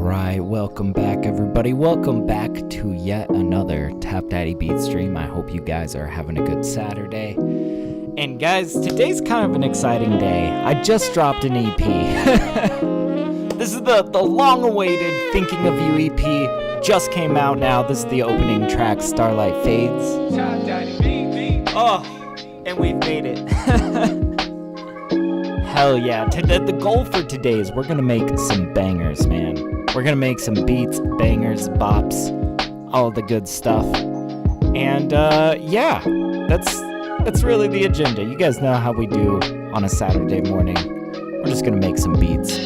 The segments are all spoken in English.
Alright, welcome back everybody. Welcome back to yet another TapDaddyBeats stream. I hope you guys are having a good Saturday. And guys, today's kind of an exciting day. I just dropped an EP. This is the long-awaited Thinking of You EP. Just came out now. This is the opening track, Starlight Fades. Oh, and we've made it. Hell yeah. The goal for today is we're going to make some bangers, man. We're going to make some beats, bangers, bops, all the good stuff. And yeah, that's really the agenda. You guys know how we do on a Saturday morning. We're just going to make some beats.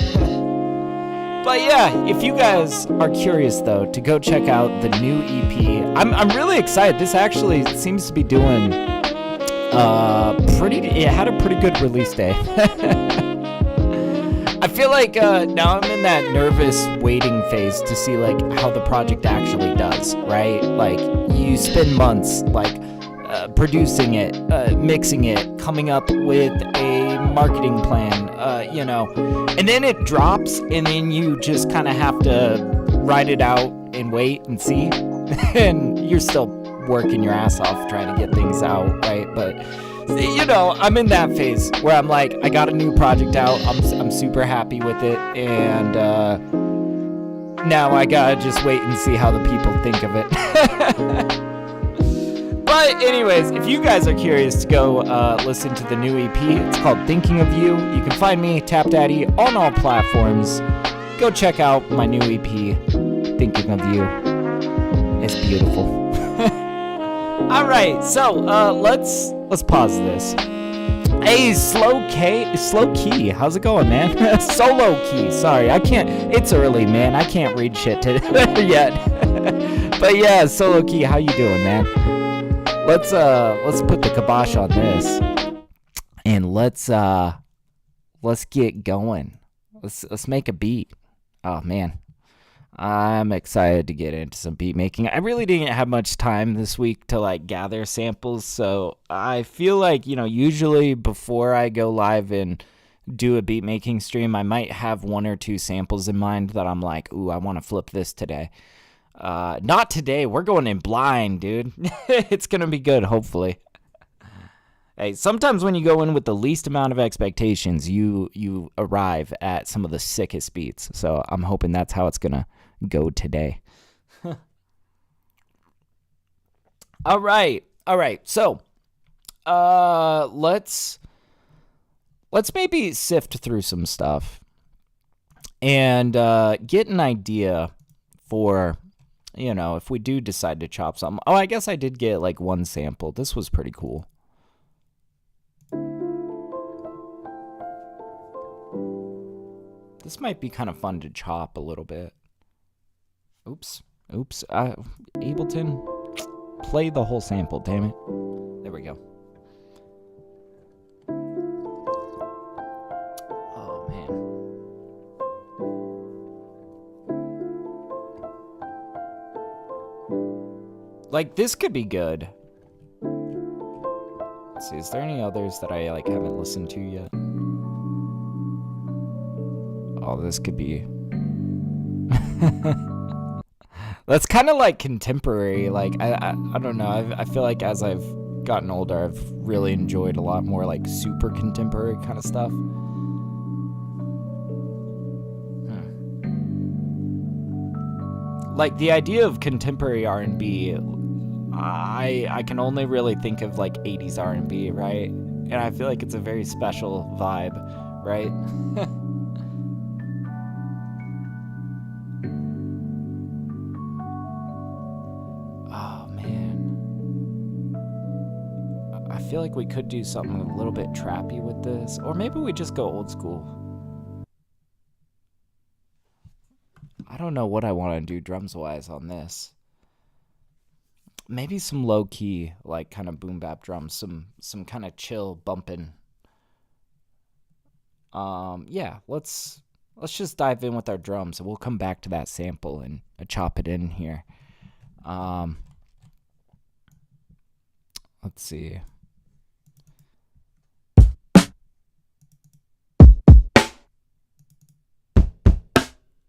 But yeah, if you guys are curious though, to go check out the new EP, I'm really excited. This actually seems to be doing it had a pretty good release day. I feel like now I'm in that nervous waiting phase to see like how the project actually does, right? Like you spend months like producing it, mixing it, coming up with a marketing plan, and then it drops and then you just kind of have to write it out and wait and see. And you're still working your ass off trying to get things out, right? But I'm in that phase where I'm like, I got a new project out, I'm super happy with it, and now I gotta just wait and see how the people think of it. But anyways, if you guys are curious to go listen to the new EP, it's called Thinking of You. You can find me, TapDaddy, on all platforms. Go check out my new EP, Thinking of You. It's beautiful. Alright, so let's pause this. Hey, slow key. How's it going, man? Solo key. Sorry, I can't. It's early, man. I can't read shit yet. But yeah, solo key. How you doing, man? Let's put the kibosh on this, and let's get going. Let's make a beat. Oh man. I'm excited to get into some beat making. I really didn't have much time this week to like gather samples, so I feel like, usually before I go live and do a beat making stream, I might have one or two samples in mind that I'm like, ooh, I want to flip this today. Not today. We're going in blind, dude. It's going to be good, hopefully. Hey, sometimes when you go in with the least amount of expectations, you arrive at some of the sickest beats. So I'm hoping that's how it's going to go today. All right. So, let's maybe sift through some stuff and get an idea for, if we do decide to chop something. Oh, I guess I did get like one sample. This was pretty cool. This might be kind of fun to chop a little bit. Oops. Ableton, play the whole sample, damn it. There we go. Oh, man. Like, this could be good. Let's see, is there any others that I, haven't listened to yet? Oh, this could be... That's kind of like contemporary. Like, I don't know. I feel like as I've gotten older, I've really enjoyed a lot more like super contemporary kind of stuff. Like the idea of contemporary R&B, I can only really think of like 80s R&B, right? And I feel like it's a very special vibe, right? I feel like we could do something a little bit trappy with this, or maybe we just go old school. I don't know what I want to do drums wise on this. Maybe some low key, like kind of boom bap drums, some kind of chill bumping. Yeah, let's just dive in with our drums, and we'll come back to that sample and chop it in here. Let's see.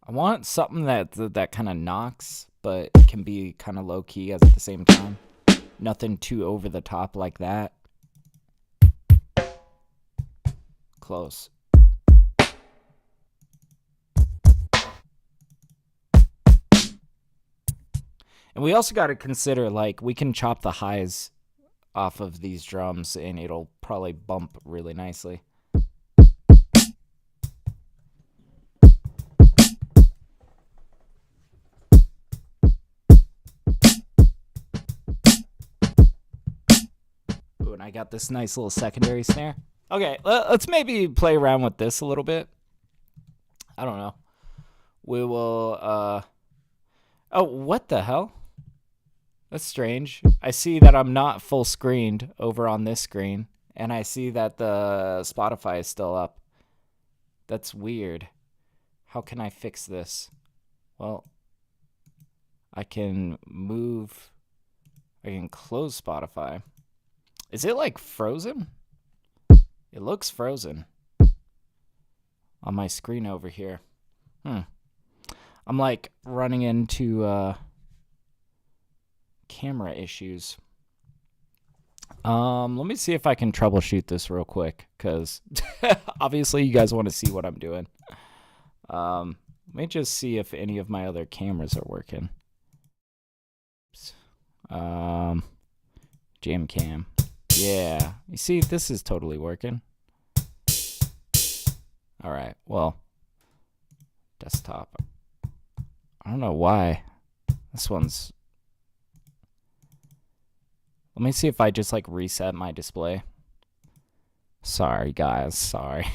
I want something that kind of knocks, but can be kind of low key at the same time. Nothing too over the top like that. Close. And we also got to consider, like, we can chop the highs off of these drums and it'll probably bump really nicely. Ooh, and I got this nice little secondary snare. Okay, let's maybe play around with this a little bit. I don't know. We will, oh, what the hell? That's strange. I see that I'm not full screened over on this screen, and I see that the Spotify is still up. That's weird. How can I fix this? Well, I can close Spotify. Is it like frozen? It looks frozen on my screen over here. I'm like running into camera issues. Let me see if I can troubleshoot this real quick, because obviously you guys want to see what I'm doing. Let me just see if any of my other cameras are working. Jam cam. Yeah, you see, this is totally working. All right, well, desktop. I don't know why this one's. Let me see if I just like reset my display. Sorry guys, sorry.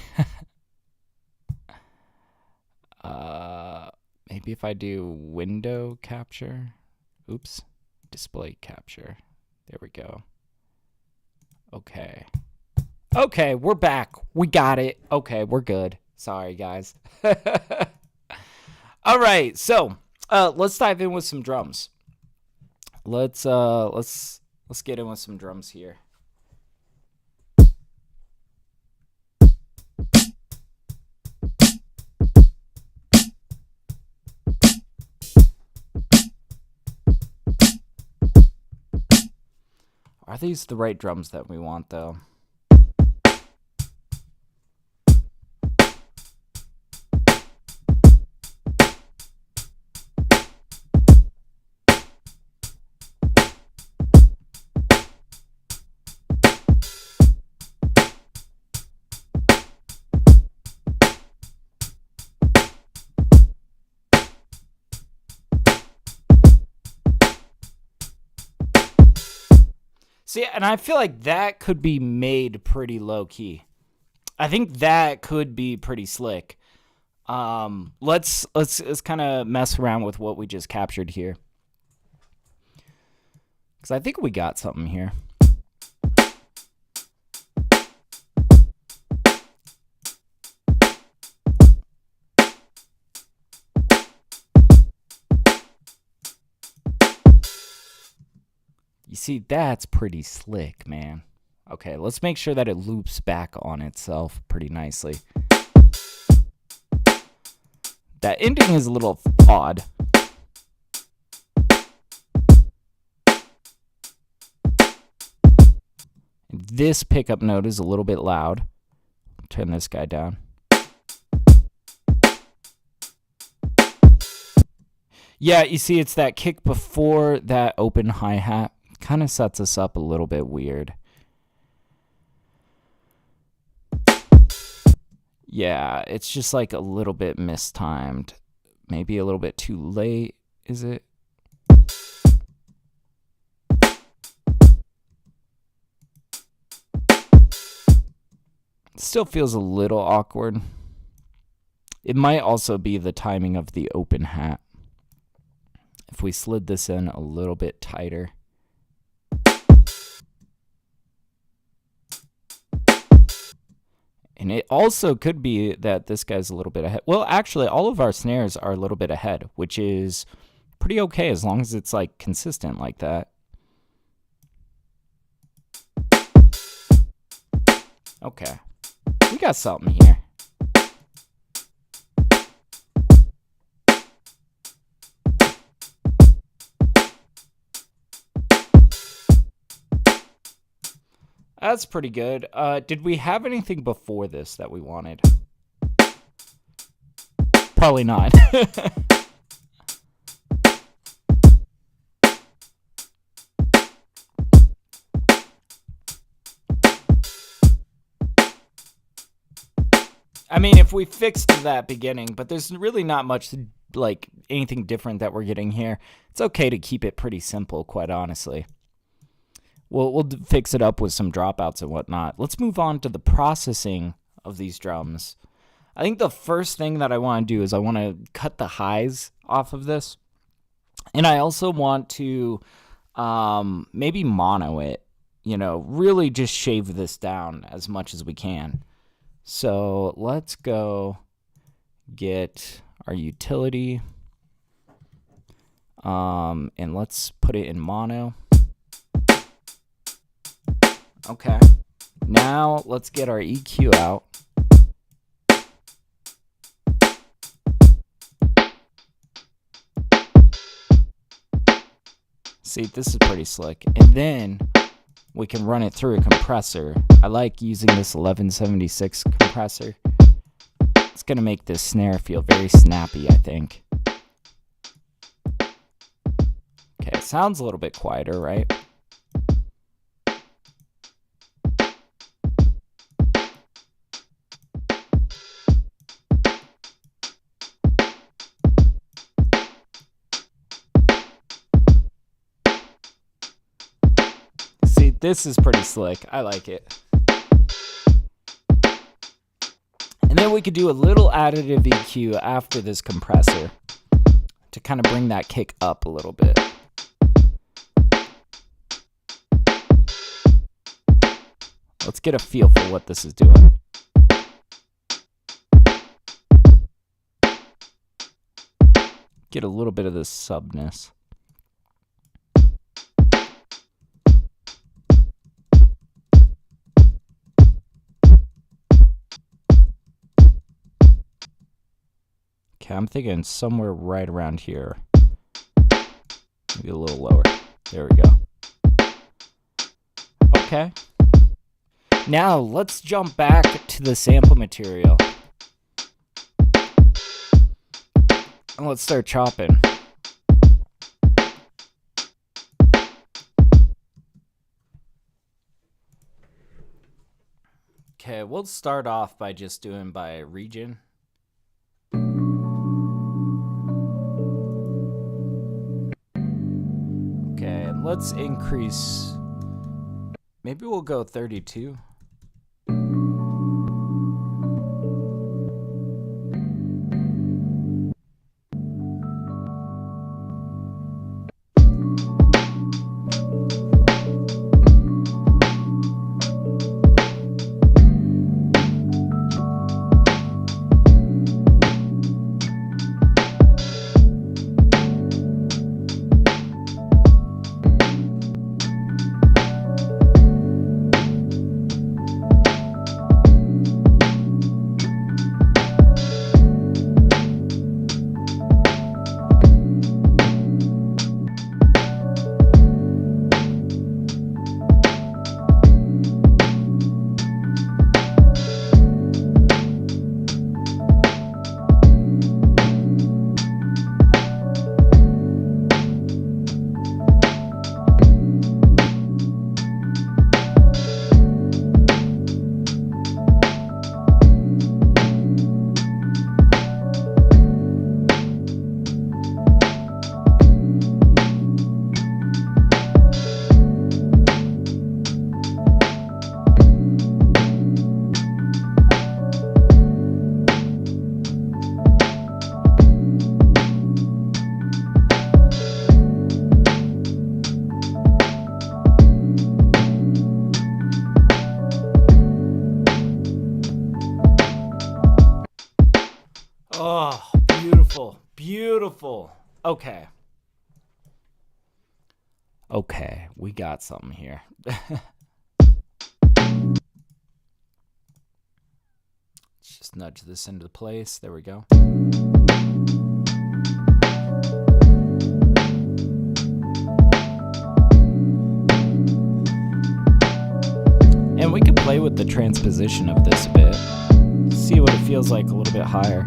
Maybe if I do window capture. Oops, display capture. There we go. Okay. Okay, we're back. We got it. Okay, we're good. Sorry guys. All right, so let's dive in with some drums. Let's get in with some drums here. Are these the right drums that we want, though? See, and I feel like that could be made pretty low key. I think that could be pretty slick. Let's kind of mess around with what we just captured here, because I think we got something here. You see, that's pretty slick, man. Okay, let's make sure that it loops back on itself pretty nicely. That ending is a little odd. This pickup note is a little bit loud. Turn this guy down. Yeah, you see, it's that kick before that open hi-hat. Kind of sets us up a little bit weird. Yeah, it's just like a little bit mistimed. Maybe a little bit too late, is it? Still feels a little awkward. It might also be the timing of the open hat. If we slid this in a little bit tighter. And it also could be that this guy's a little bit ahead. Well, actually, all of our snares are a little bit ahead, which is pretty okay as long as it's like consistent like that. Okay. We got something here. That's pretty good. Did we have anything before this that we wanted? Probably not. I mean, if we fixed that beginning, but there's really not much, like, anything different that we're getting here. It's okay to keep it pretty simple, quite honestly. We'll fix it up with some dropouts and whatnot. Let's move on to the processing of these drums. I think the first thing that I want to do is I want to cut the highs off of this. And I also want to maybe mono it, really just shave this down as much as we can. So let's go get our utility, and let's put it in mono. Okay. Now let's get our EQ out. See, this is pretty slick. And then we can run it through a compressor. I like using this 1176 compressor. It's going to make this snare feel very snappy, I think. Okay, it sounds a little bit quieter, right? See, this is pretty slick. I like it. And then we could do a little additive EQ after this compressor to kind of bring that kick up a little bit. Let's get a feel for what this is doing. Get a little bit of this subness. Okay, I'm thinking somewhere right around here. Maybe a little lower. There we go. Okay. Now, let's jump back to the sample material. And let's start chopping. Okay, we'll start off by just doing by region. Okay, and let's increase. Maybe we'll go 32. Oh, beautiful, beautiful. Okay. Okay, we got something here. Let's just nudge this into place. There we go. play with the transposition of this a bit. See what it feels like a little bit higher.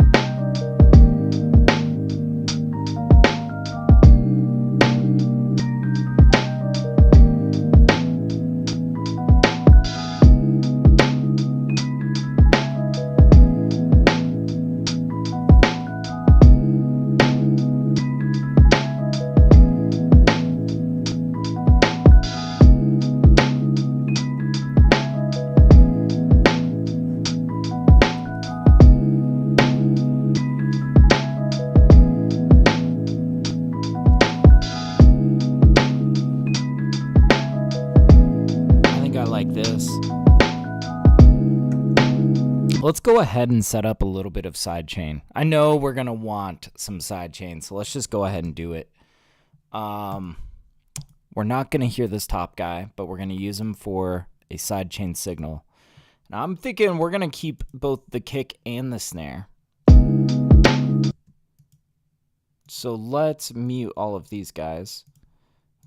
Let's go ahead and set up a little bit of sidechain. I know we're going to want some sidechain, so let's just go ahead and do it. We're not going to hear this top guy, but we're going to use him for a sidechain signal. Now I'm thinking we're going to keep both the kick and the snare. So let's mute all of these guys,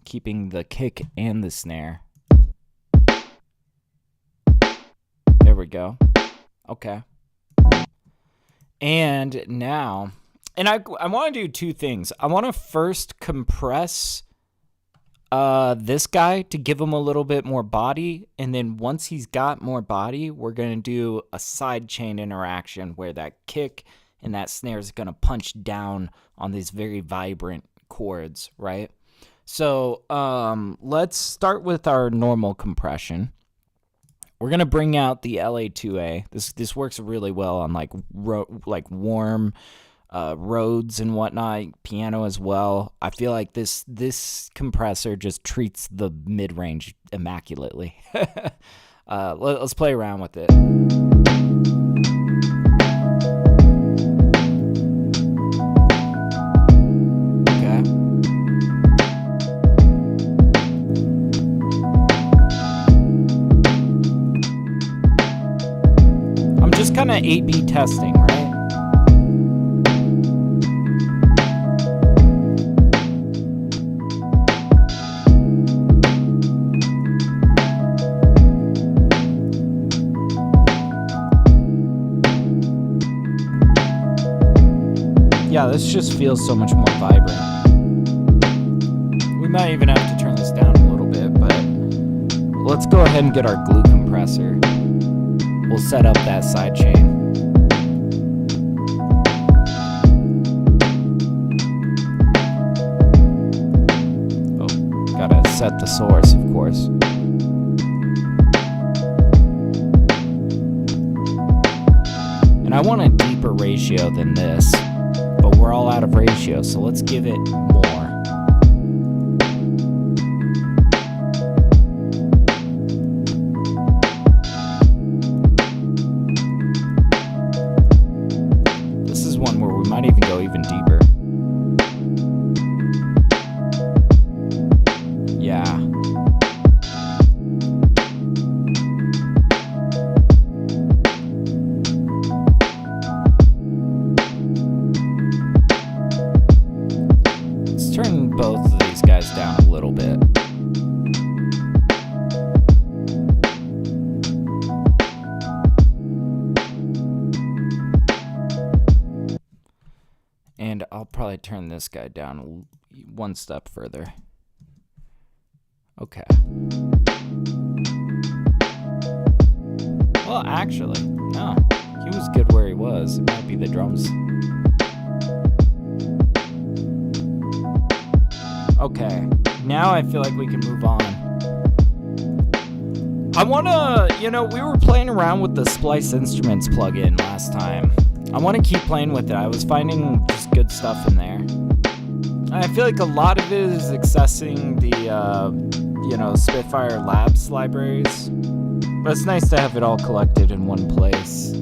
keeping the kick and the snare. There we go. Okay. And now, and I want to do two things. I want to first compress this guy to give him a little bit more body. And then once he's got more body, we're going to do a sidechain interaction where that kick and that snare is going to punch down on these very vibrant chords, right? So let's start with our normal compression. We're going to bring out the LA2A. This works really well on like warm roads and whatnot, piano as well. I feel like this compressor just treats the mid-range immaculately. Let's play around with it. Kind of 8B testing, right? Yeah, this just feels so much more vibrant. We might even have to turn this down a little bit, but let's go ahead and get our glue compressor. We'll set up that side chain. Oh, gotta set the source, of course. And I want a deeper ratio than this, but we're all out of ratio, so let's give it more. Might even go even deeper. Yeah. Let's turn both of these guys down a little bit. And I'll probably turn this guy down one step further. Okay. Well, actually, no. He was good where he was. It might be the drums. Okay. Now I feel like we can move on. I want to, we were playing around with the Splice Instruments plugin last time. I want to keep playing with it. I was finding just good stuff in there. I feel like a lot of it is accessing the, Spitfire Labs libraries. But it's nice to have it all collected in one place.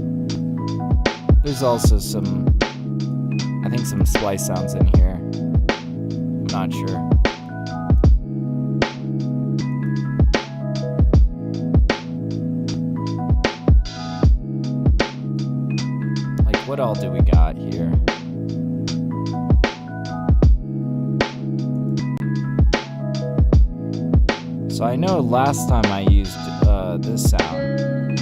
There's also some Splice sounds in here. I'm not sure. What all do we got here? So I know last time I used this sound.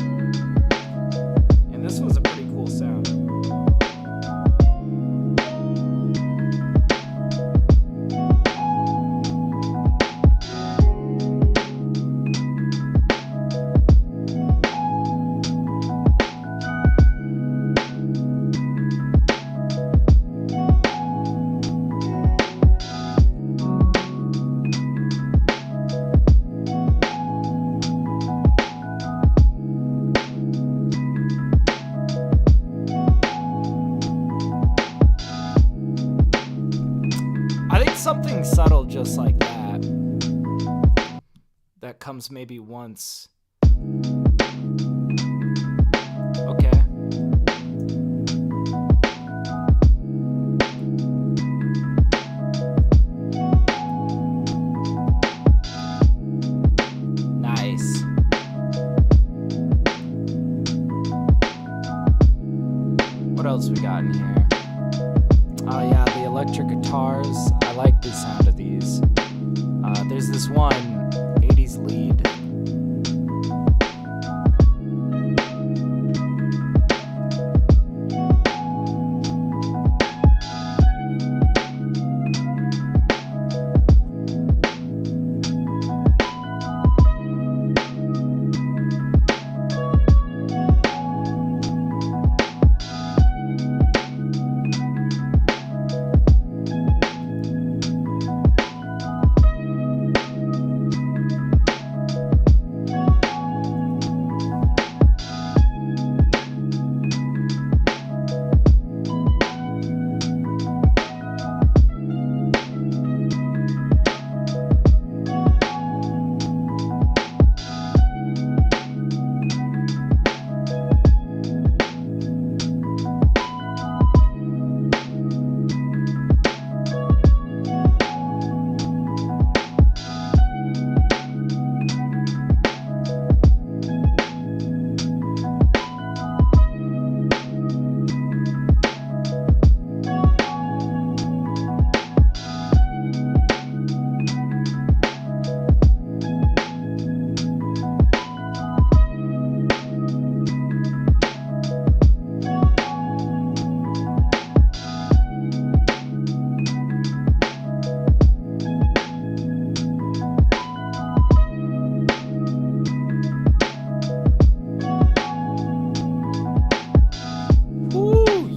something subtle just like that comes maybe once. Okay. Nice. What else we got in here? Oh yeah, the electric guitars. I like the sound of these. There's this one 80s lead.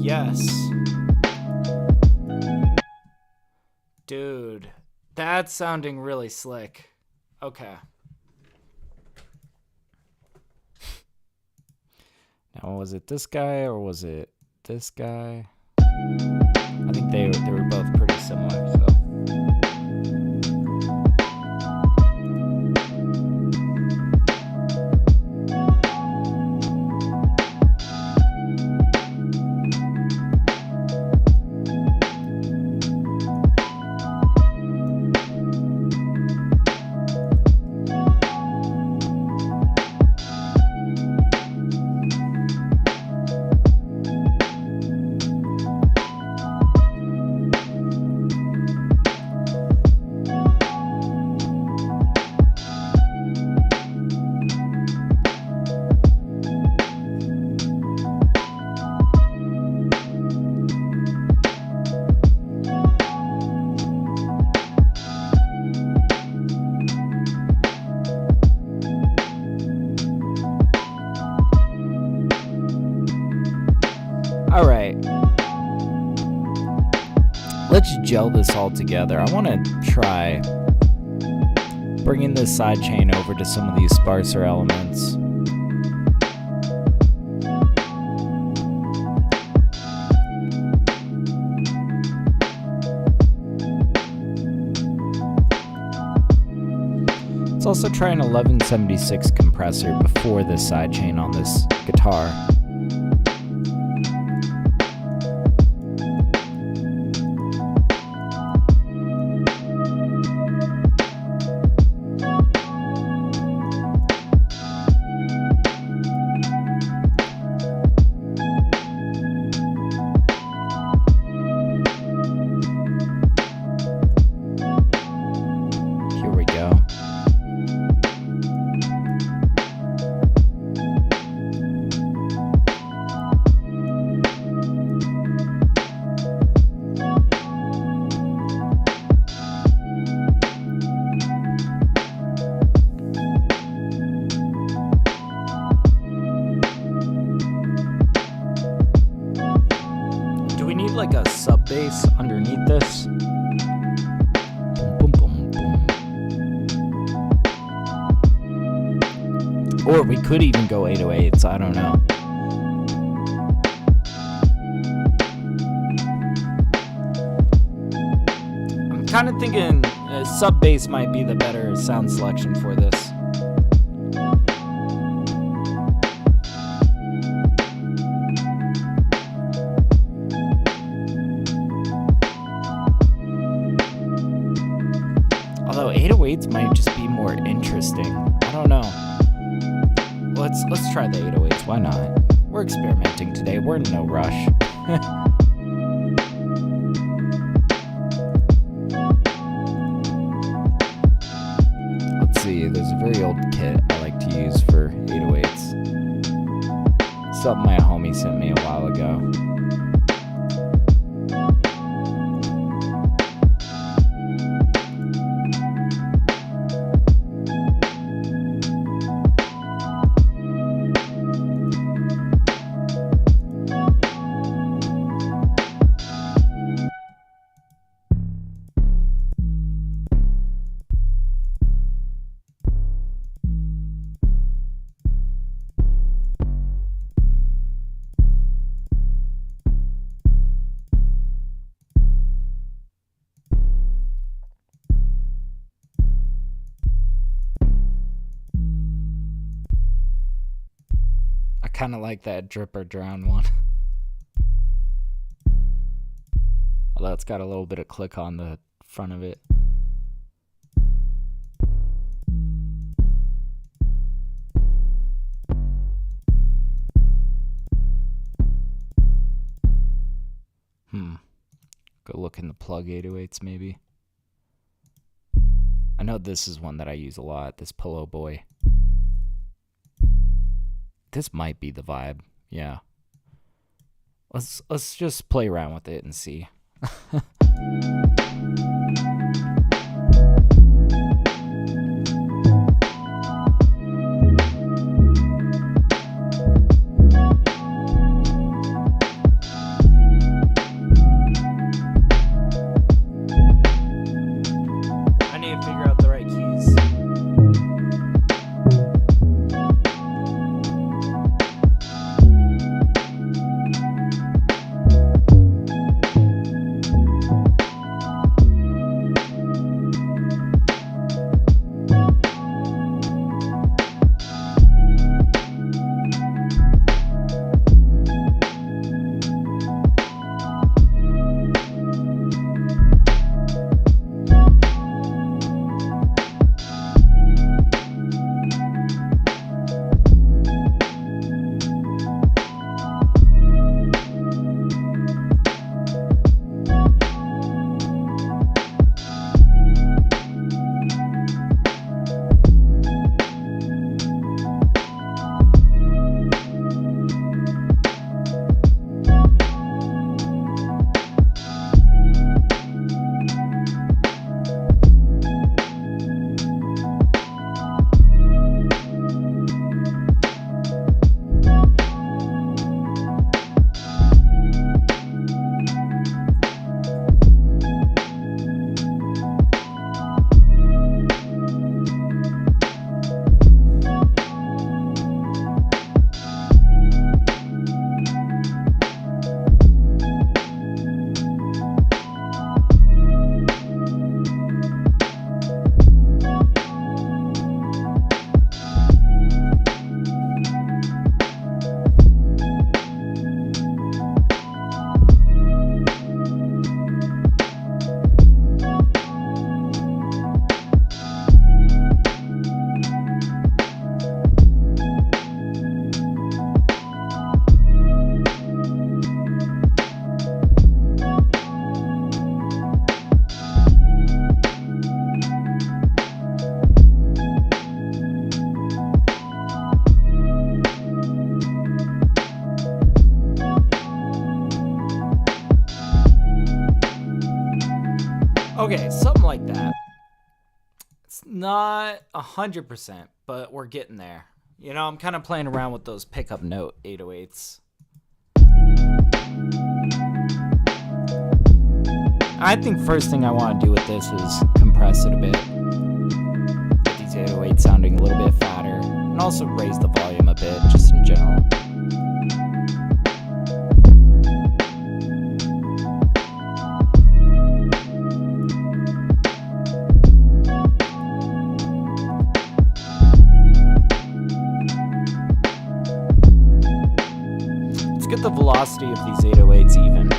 Yes. Dude, that's sounding really slick. Okay. Now, was it this guy or was it this guy? I think they were both pretty similar, so. All right, let's gel this all together. I want to try bringing this sidechain over to some of these sparser elements. Let's also try an 1176 compressor before this sidechain on this guitar. Like a sub bass underneath this. Boom, boom, boom, boom. Or we could even go 808s, I don't know. I'm kind of thinking sub bass might be the better sound selection for this. Although 808s might just be more interesting. I don't know. Let's try the 808s. Why not? We're experimenting today. We're in no rush. Let's see. There's a very old kit I like to use for 808s. Something my homie sent me a while ago. Kind of like that drip or drown one. Although it's got a little bit of click on the front of it. Go look in the plug 808s maybe. I know this is one that I use a lot, this Pillow Boy. This might be the vibe, yeah. Let's just play around with it and see. I need to figure out the right keys. Okay, something like that. It's not 100%, but we're getting there. You know, I'm kind of playing around with those pickup note 808s. I think first thing I want to do with this is compress it a bit. Get these 808s sounding a little bit fatter, and also raise the volume a bit, just in general. velocity of these 808s even.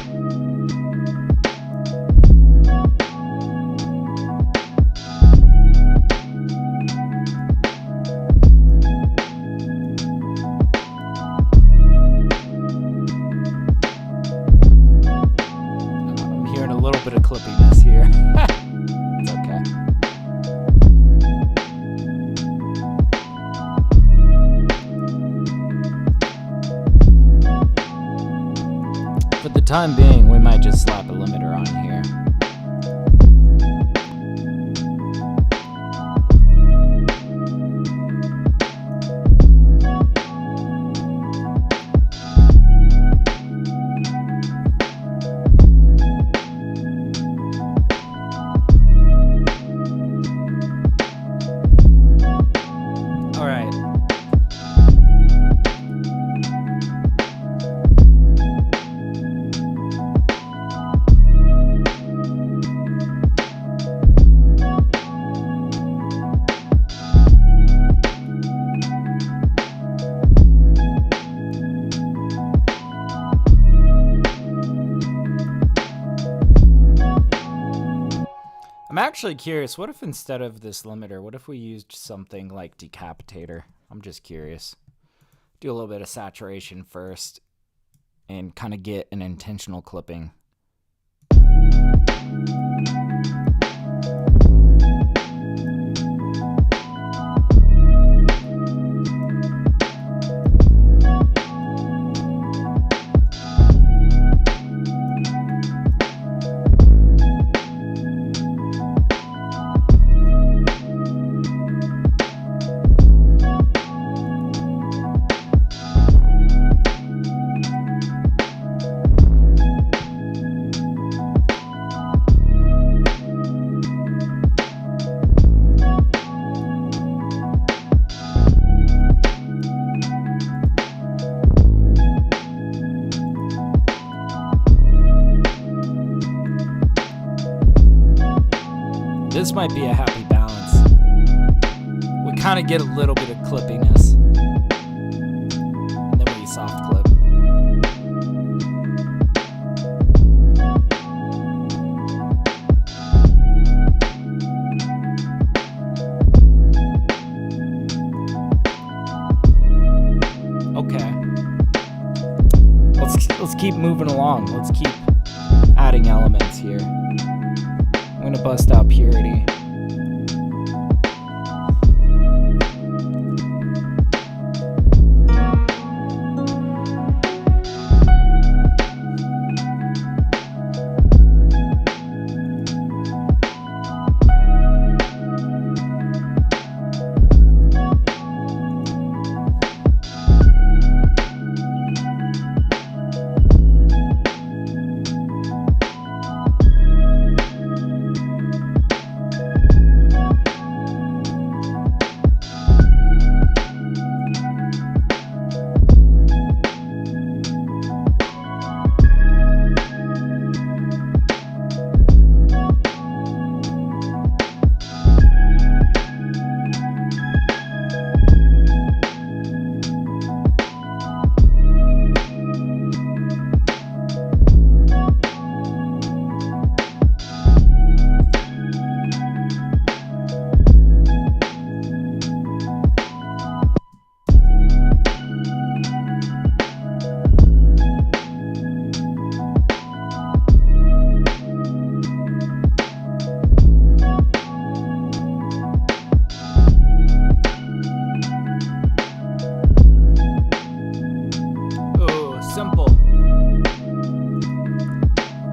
I'm hearing a little bit of clippiness here. It's okay. For the time being, we might just slap a limiter on here. All right. I'm actually curious, what if instead of this limiter, what if we used something like decapitator? I'm just curious. Do a little bit of saturation first and kind of get an intentional clipping. This might be a happy balance. We kind of get a little bit of clippiness, and then we soft clip. Okay. Let's keep moving along. Let's keep adding elements here. I'm gonna bust out purity.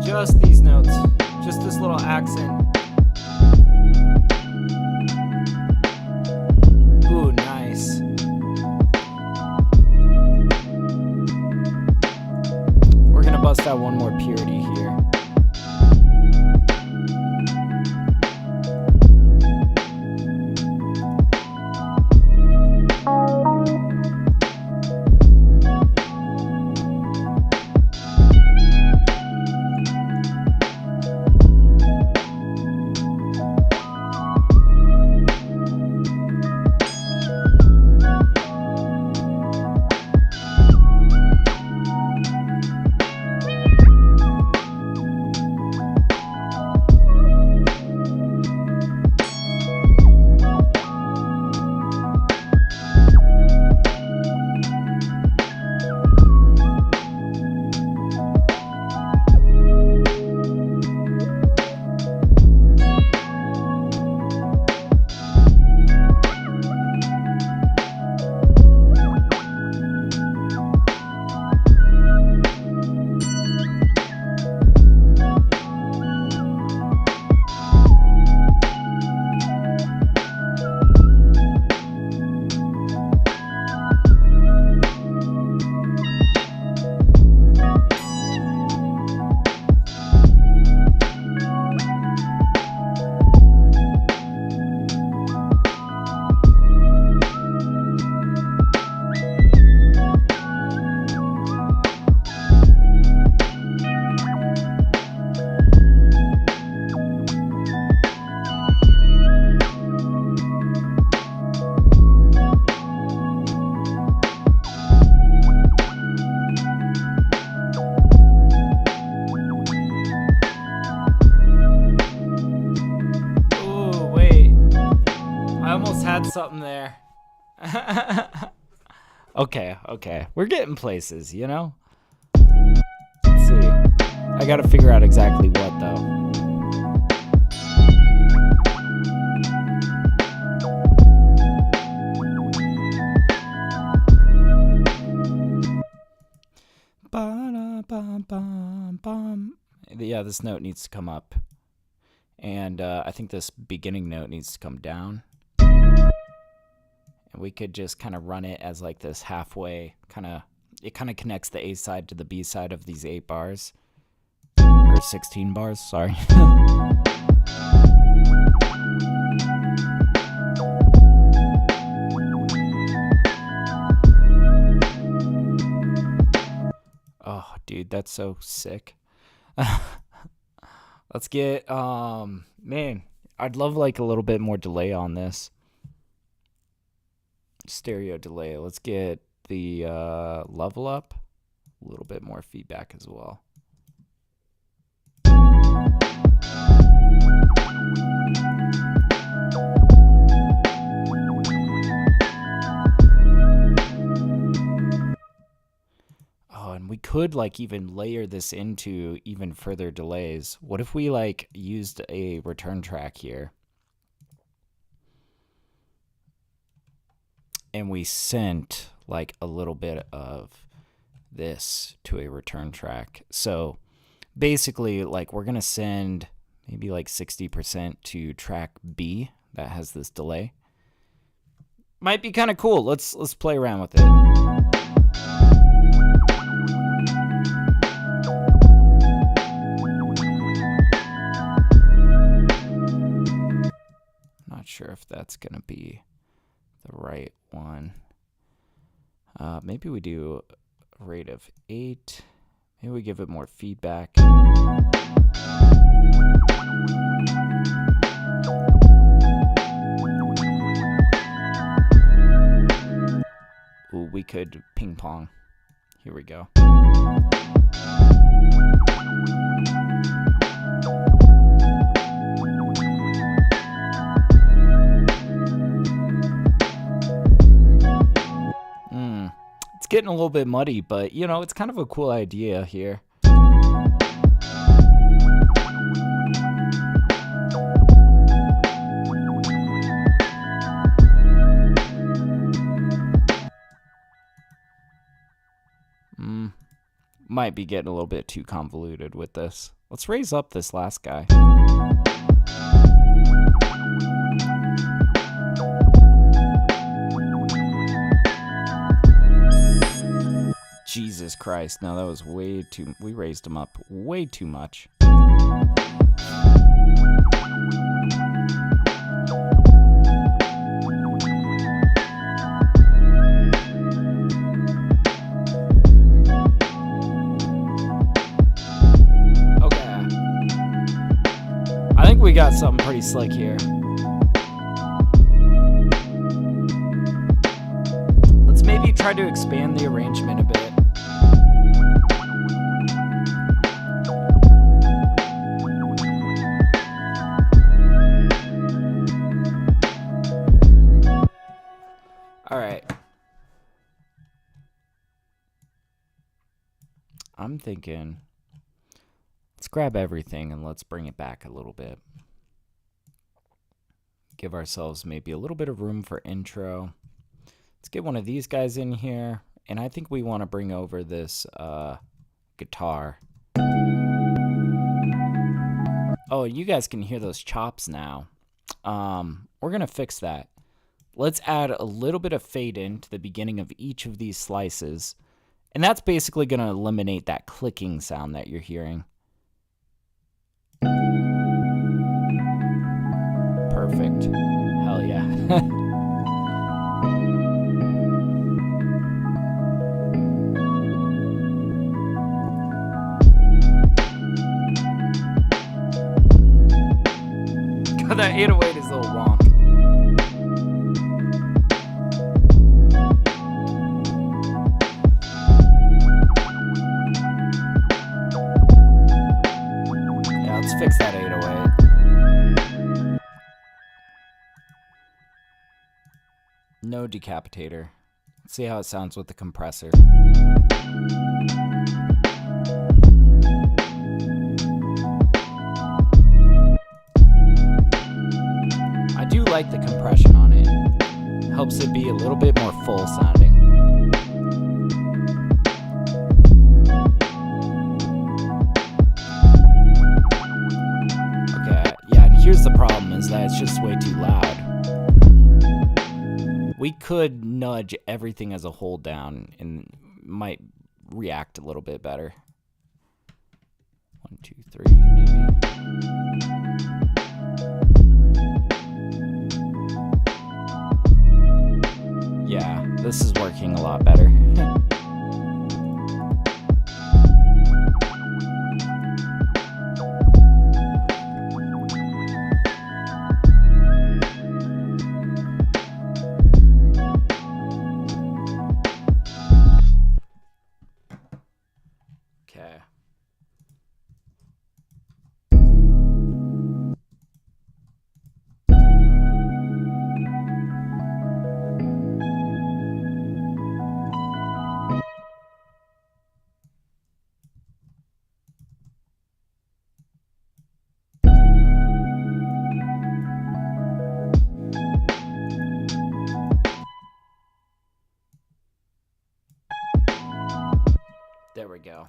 Just these notes, just this little accent. Ooh, nice. We're gonna bust out one more purity here. something there. Okay. We're getting places, you know? Let's see. I gotta figure out exactly what, though. Yeah, this note needs to come up. And I think this beginning note needs to come down. And we could just kind of run it as like this halfway it kind of connects the A side to the B side of these 8 bars. Or 16 bars, sorry. Oh, dude, that's so sick. Let's get, man, I'd love like a little bit more delay on this. Stereo delay. Let's get the level up. A little bit more feedback as well. Oh, and we could like even layer this into even further delays. What if we like used a return track here? And we sent like a little bit of this to a return track. So basically like we're going to send maybe like 60% to track B that has this delay. Might be kind of cool. Let's play around with it. Not sure if that's going to be the right one. Maybe we do a rate of 8. Maybe we give it more feedback. Ooh, we could ping pong. Here we go. It's getting a little bit muddy, but you know, it's kind of a cool idea here. Might be getting a little bit too convoluted with this. Let's raise up this last guy. Jesus Christ, no, that was way too, we raised him up way too much. We got something pretty slick here. Let's maybe try to expand the arrangement a bit. All right. I'm thinking, let's grab everything and let's bring it back a little bit. Give ourselves maybe a little bit of room for intro. Let's get one of these guys in here. And I think we want to bring over this guitar. Oh, you guys can hear those chops now. We're going to fix that. Let's add a little bit of fade in to the beginning of each of these slices. And that's basically going to eliminate that clicking sound that you're hearing. Perfect. Hell yeah. God, that 808 is a little wonk. Yeah, let's fix that 808. No decapitator. Let's see how it sounds with the compressor. I do like the compression on it. Helps it be a little bit more full sounding. Okay, yeah, and here's the problem is that it's just way too loud. We could nudge everything as a whole down and might react a little bit better. 1, 2, 3, maybe. Yeah, this is working a lot better. Okay. There we go.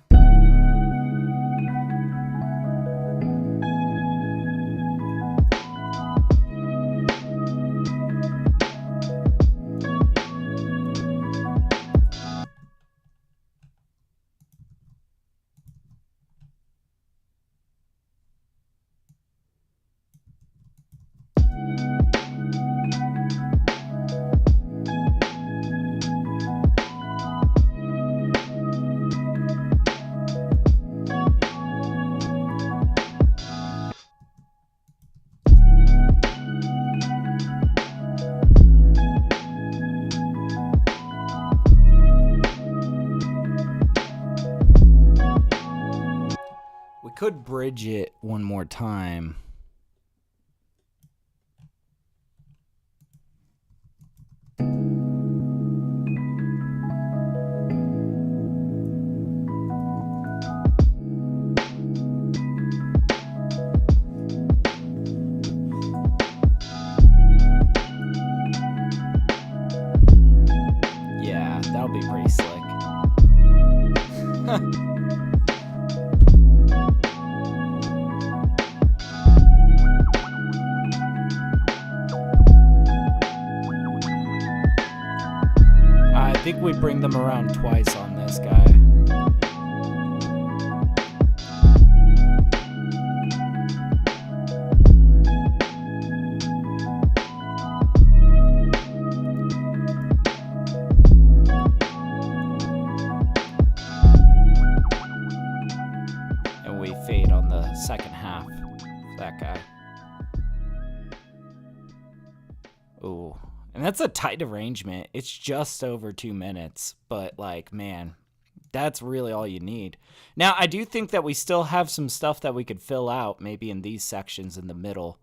Could bridge it one more time. Yeah, that'll be pretty slick. I think we bring them around twice on this guy. And we fade on the second half of that guy. Ooh. And that's a tight arrangement. It's just over 2 minutes, but like, man, that's really all you need. Now, I do think that we still have some stuff that we could fill out, maybe in these sections in the middle.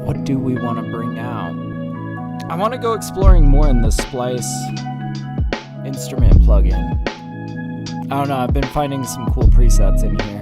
What do we want to bring out? I want to go exploring more in the Splice instrument plugin. I don't know, I've been finding some cool presets in here.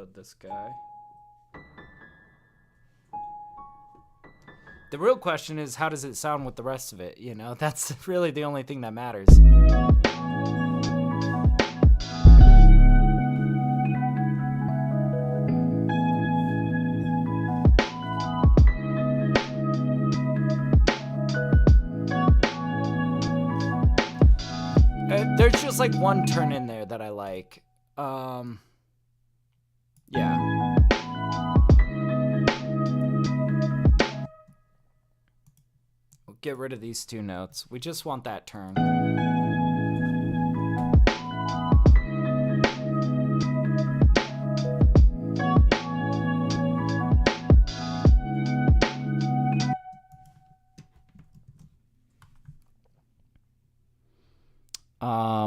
download this guy. The real question is, how does it sound with the rest of it? You know, that's really the only thing that matters. There's just like one turn in there that I like. Yeah. We'll get rid of these two notes. We just want that turn.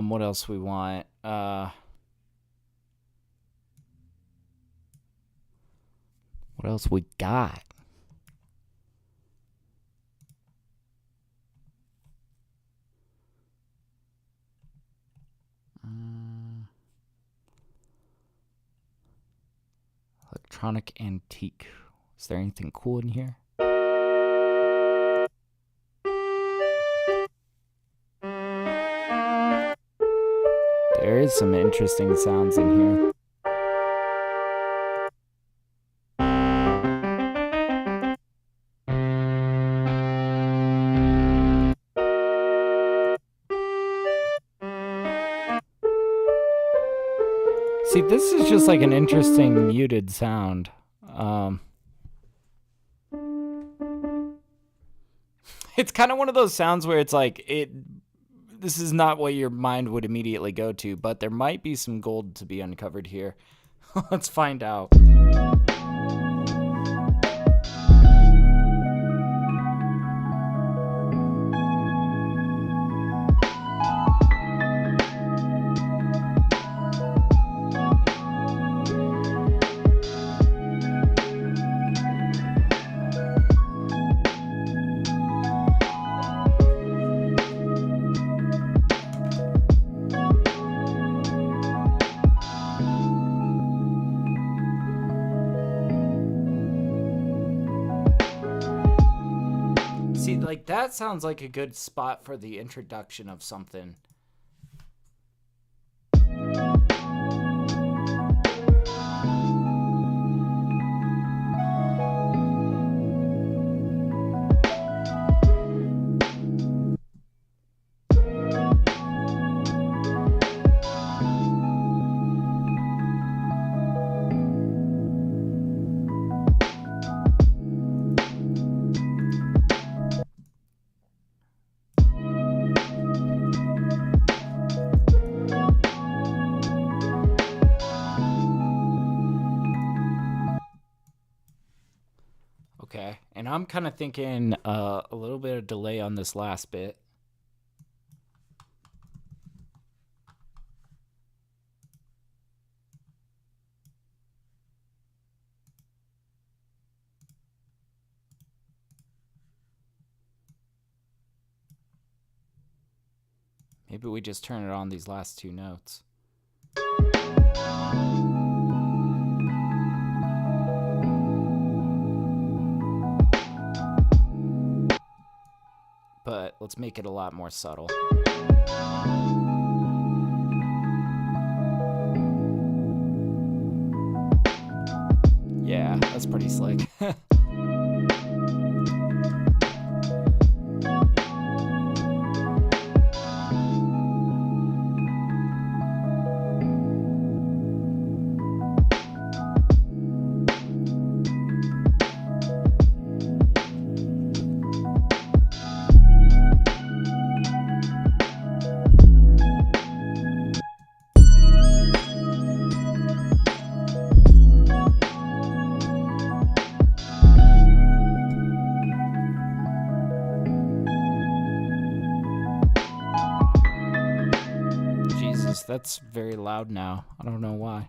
What else we want? What else we got? Electronic antique. Is there anything cool in here? There is some interesting sounds in here. See, this is just like an interesting muted sound. It's kind of one of those sounds where it's like this is not what your mind would immediately go to, but there might be some gold to be uncovered here. Let's find out. Like, that sounds like a good spot for the introduction of something. Okay, and I'm kind of thinking a little bit of delay on this last bit. Maybe we just turn it on these last two notes. But let's make it a lot more subtle. Yeah, that's pretty slick. That's very loud now. I don't know why.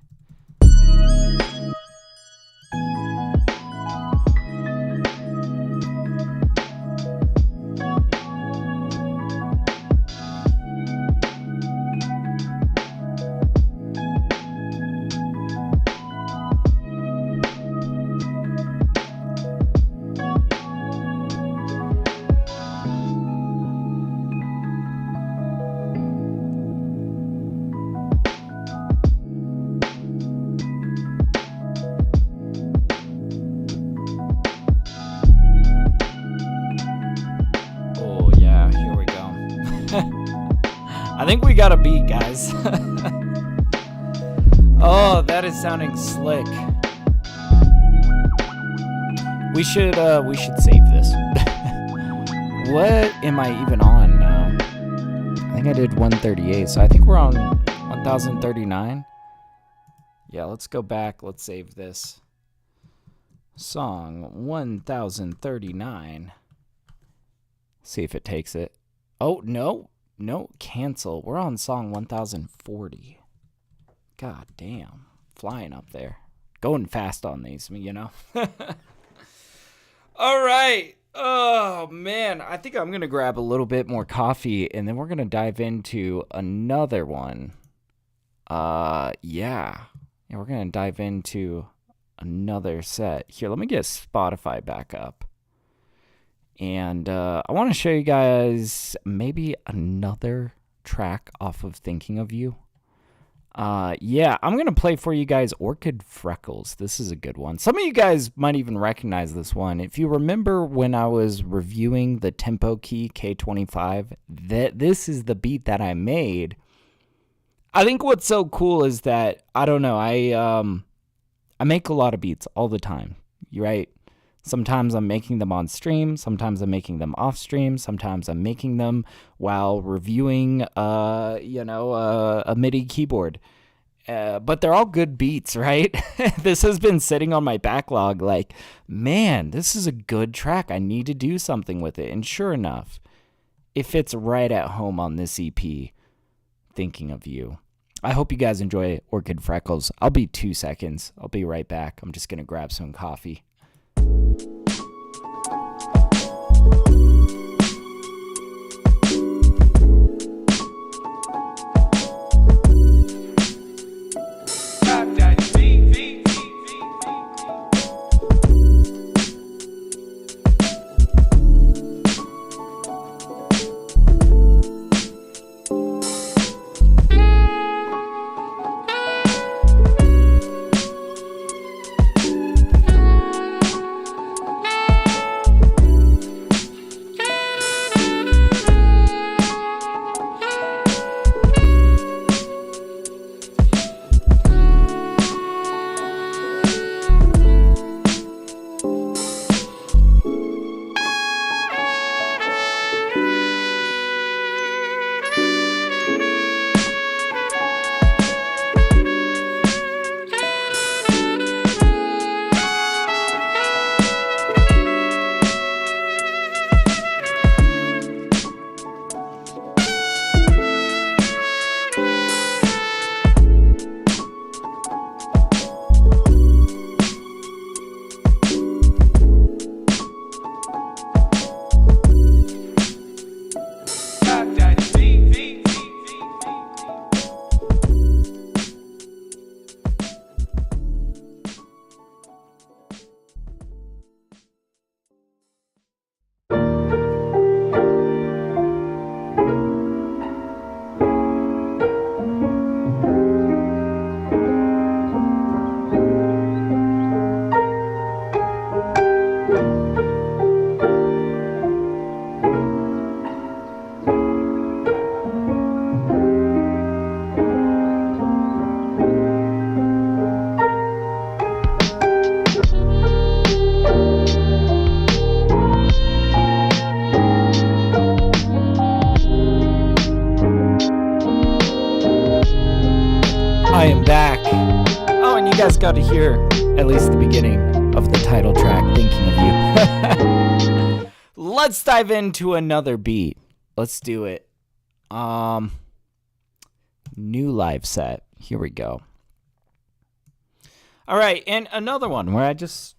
I think we got a beat, guys. Oh, that is sounding slick. We should save this. What am I even on now? I think I did 138, so I think we're on 1039. Yeah, let's go back. Let's save this. Song 1039. See if it takes it. Oh, no. No, cancel. We're on song 1040. God damn. Flying up there. Going fast on these, you know? All right. Oh, man. I think I'm going to grab a little bit more coffee, and then we're going to dive into another one. Yeah, we're going to dive into another set. Here, let me get Spotify back up. And I want to show you guys maybe another track off of Thinking of You. Yeah, I'm going to play for you guys Orchid Freckles. This is a good one. Some of you guys might even recognize this one. If you remember when I was reviewing the Tempo Key K25, this is the beat that I made. I think what's so cool is that, I don't know, I make a lot of beats all the time, right? Sometimes I'm making them on stream, sometimes I'm making them off stream, sometimes I'm making them while reviewing, a MIDI keyboard. But they're all good beats, right? This has been sitting on my backlog like, man, this is a good track. I need to do something with it. And sure enough, it fits right at home on this EP, Thinking of You. I hope you guys enjoy Orchid Freckles. I'll be 2 seconds. I'll be right back. I'm just going to grab some coffee. I am back. Oh, and you guys got to hear at least the beginning of the title track, Thinking of You. Let's dive into another beat. Let's do it. New live set. Here we go. All right, and another one where I just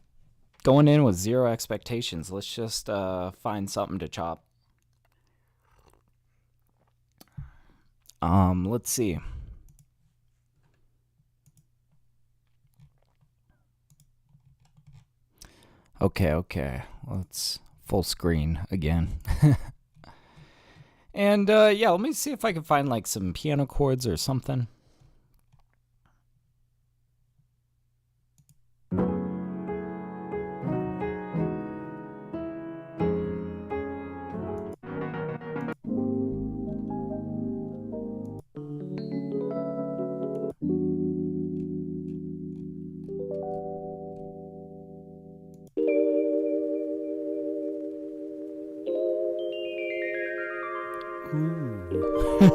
going in with zero expectations. Let's just find something to chop. Let's see. Okay. Let's full screen again. And yeah, let me see if I can find like some piano chords or something. Oh,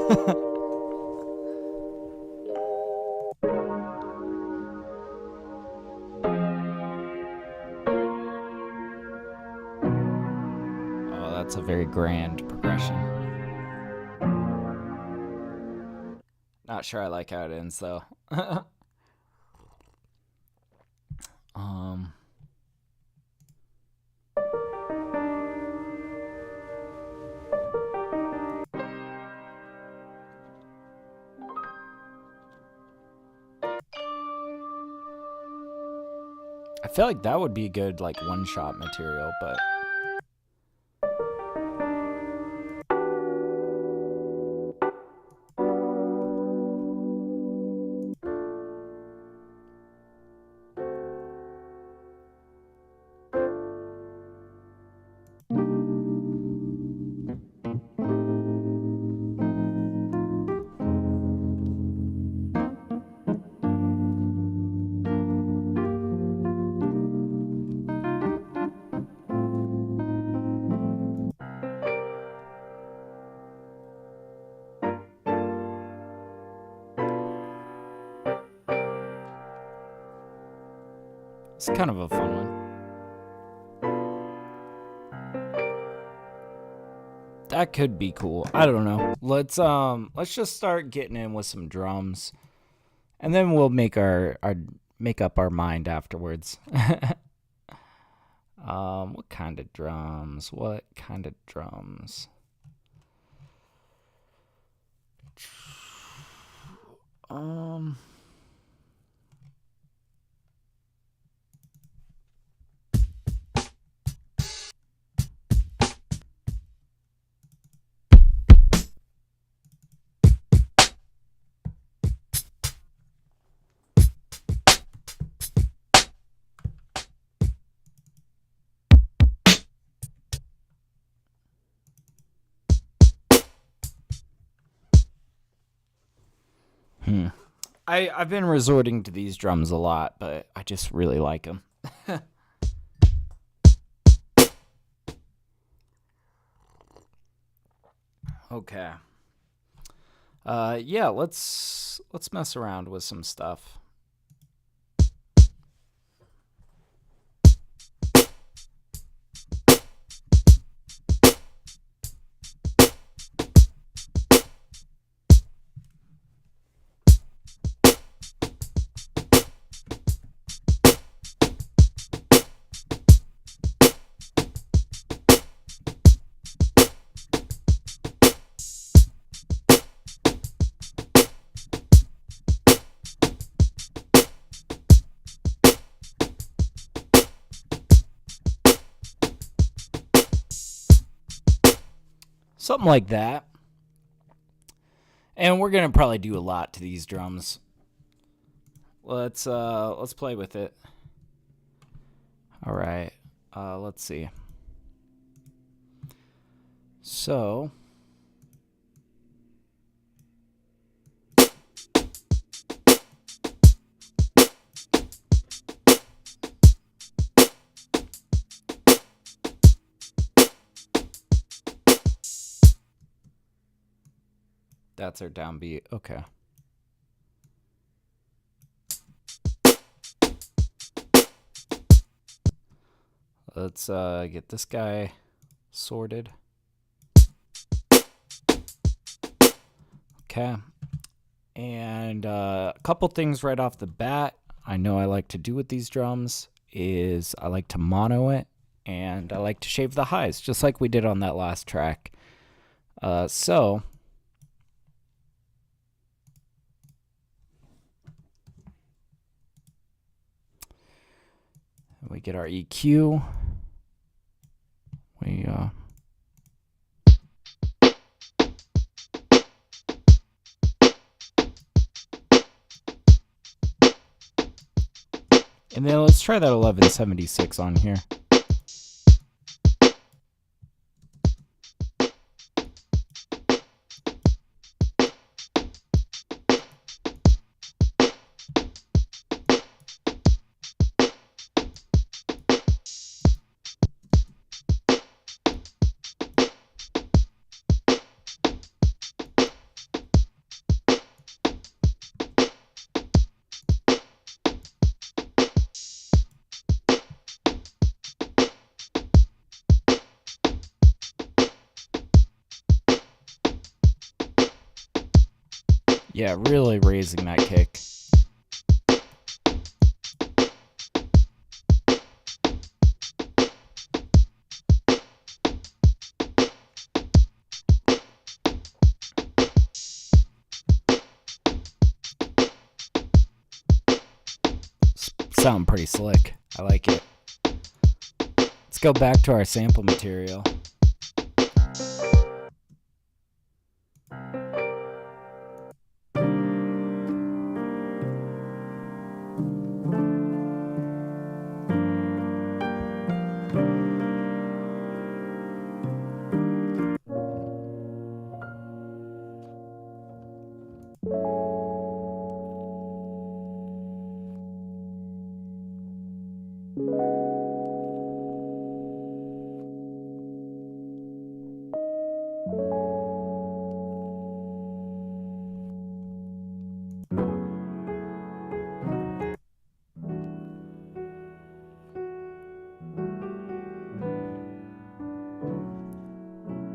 that's a very grand progression. Not sure I like how it ends though. I feel like that would be good, like, one-shot material, but... It's kind of a fun one. That could be cool. I don't know. Let's just start getting in with some drums, and then we'll make make up our mind afterwards. What kind of drums? What kind of drums? I've been resorting to these drums a lot, but I just really like them. Okay. Yeah, let's mess around with some stuff. Something like that. And we're gonna probably do a lot to these drums. Let's play with it. All right. Let's see. So that's our downbeat. Okay. Let's get this guy sorted. Okay. And a couple things right off the bat I know I like to do with these drums is I like to mono it, and I like to shave the highs, just like we did on that last track. So we get our EQ. And then let's try that 1176 on here. Yeah, really raising that kick. Sound pretty slick. I like it. Let's go back to our sample material.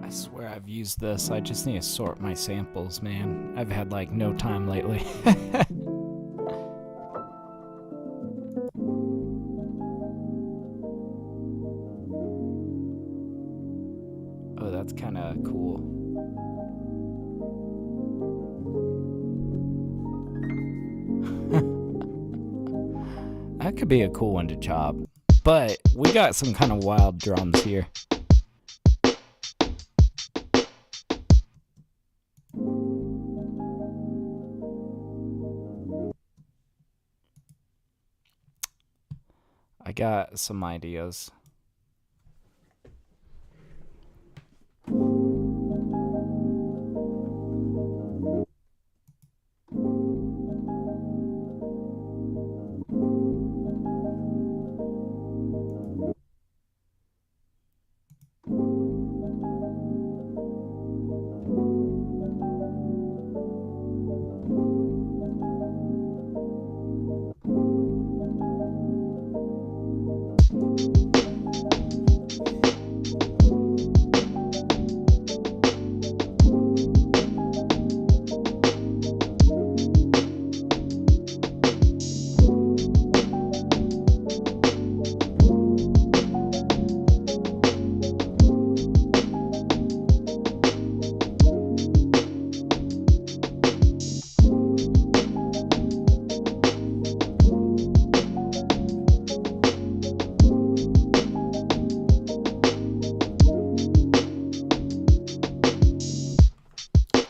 I swear I've used this. I just need to sort my samples, man. I've had like no time lately. Oh, that's kind of cool. That could be a cool one to chop. But we got some kind of wild drums here. I got some ideas.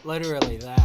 Literally that.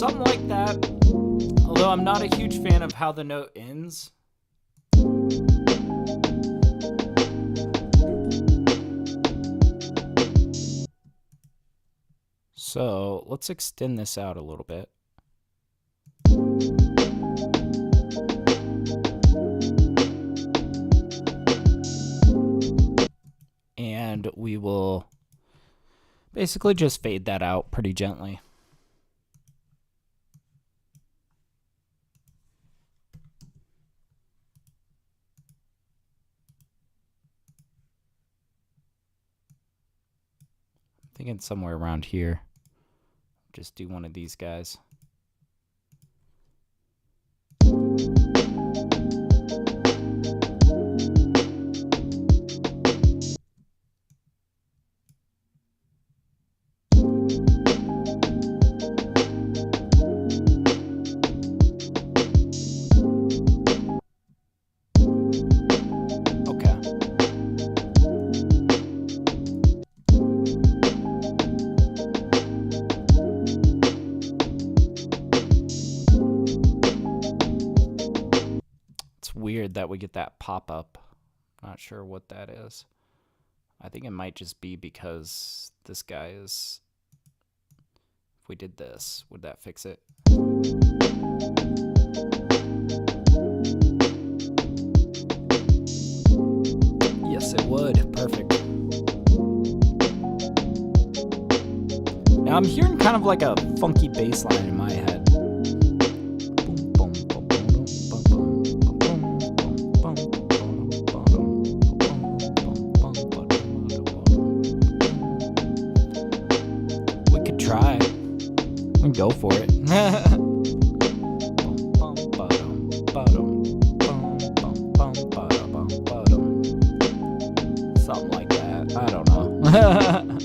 something like that. Although I'm not a huge fan of how the note ends. So let's extend this out a little bit. And we will basically just fade that out pretty gently. I'm thinking somewhere around here. Just do one of these guys. Weird that we get that pop-up. Not sure what that is. I think it might just be because this guy is... If we did this, would that fix it? Yes, it would. Perfect. Now I'm hearing kind of like a funky bass line in my head. Go for it. Something like that. I don't know.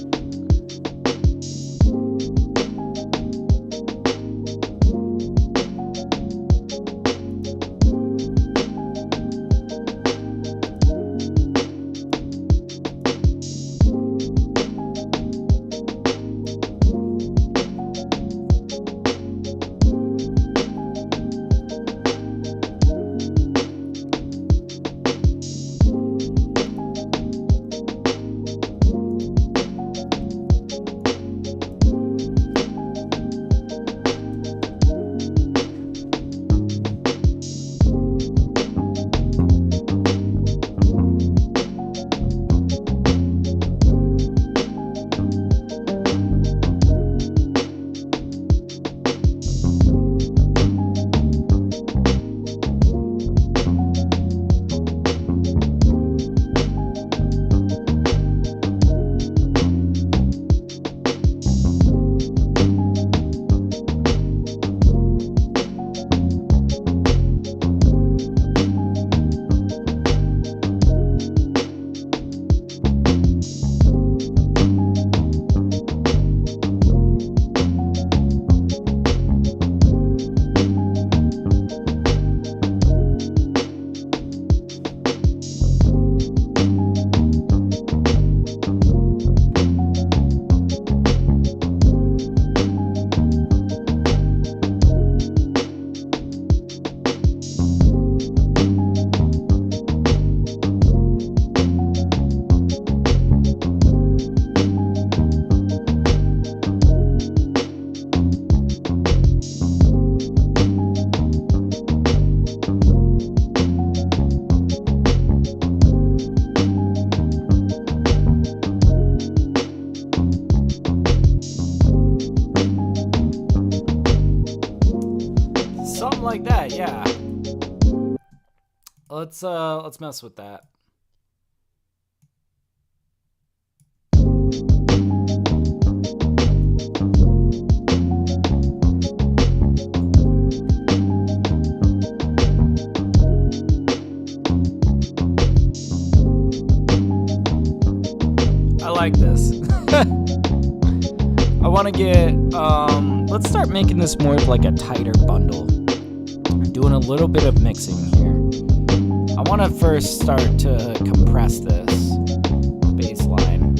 Like that, yeah. Let's mess with that. I like this. I want to get let's start making this more of like a tighter bundle. Doing a little bit of mixing here. I want to first start to compress this bass line.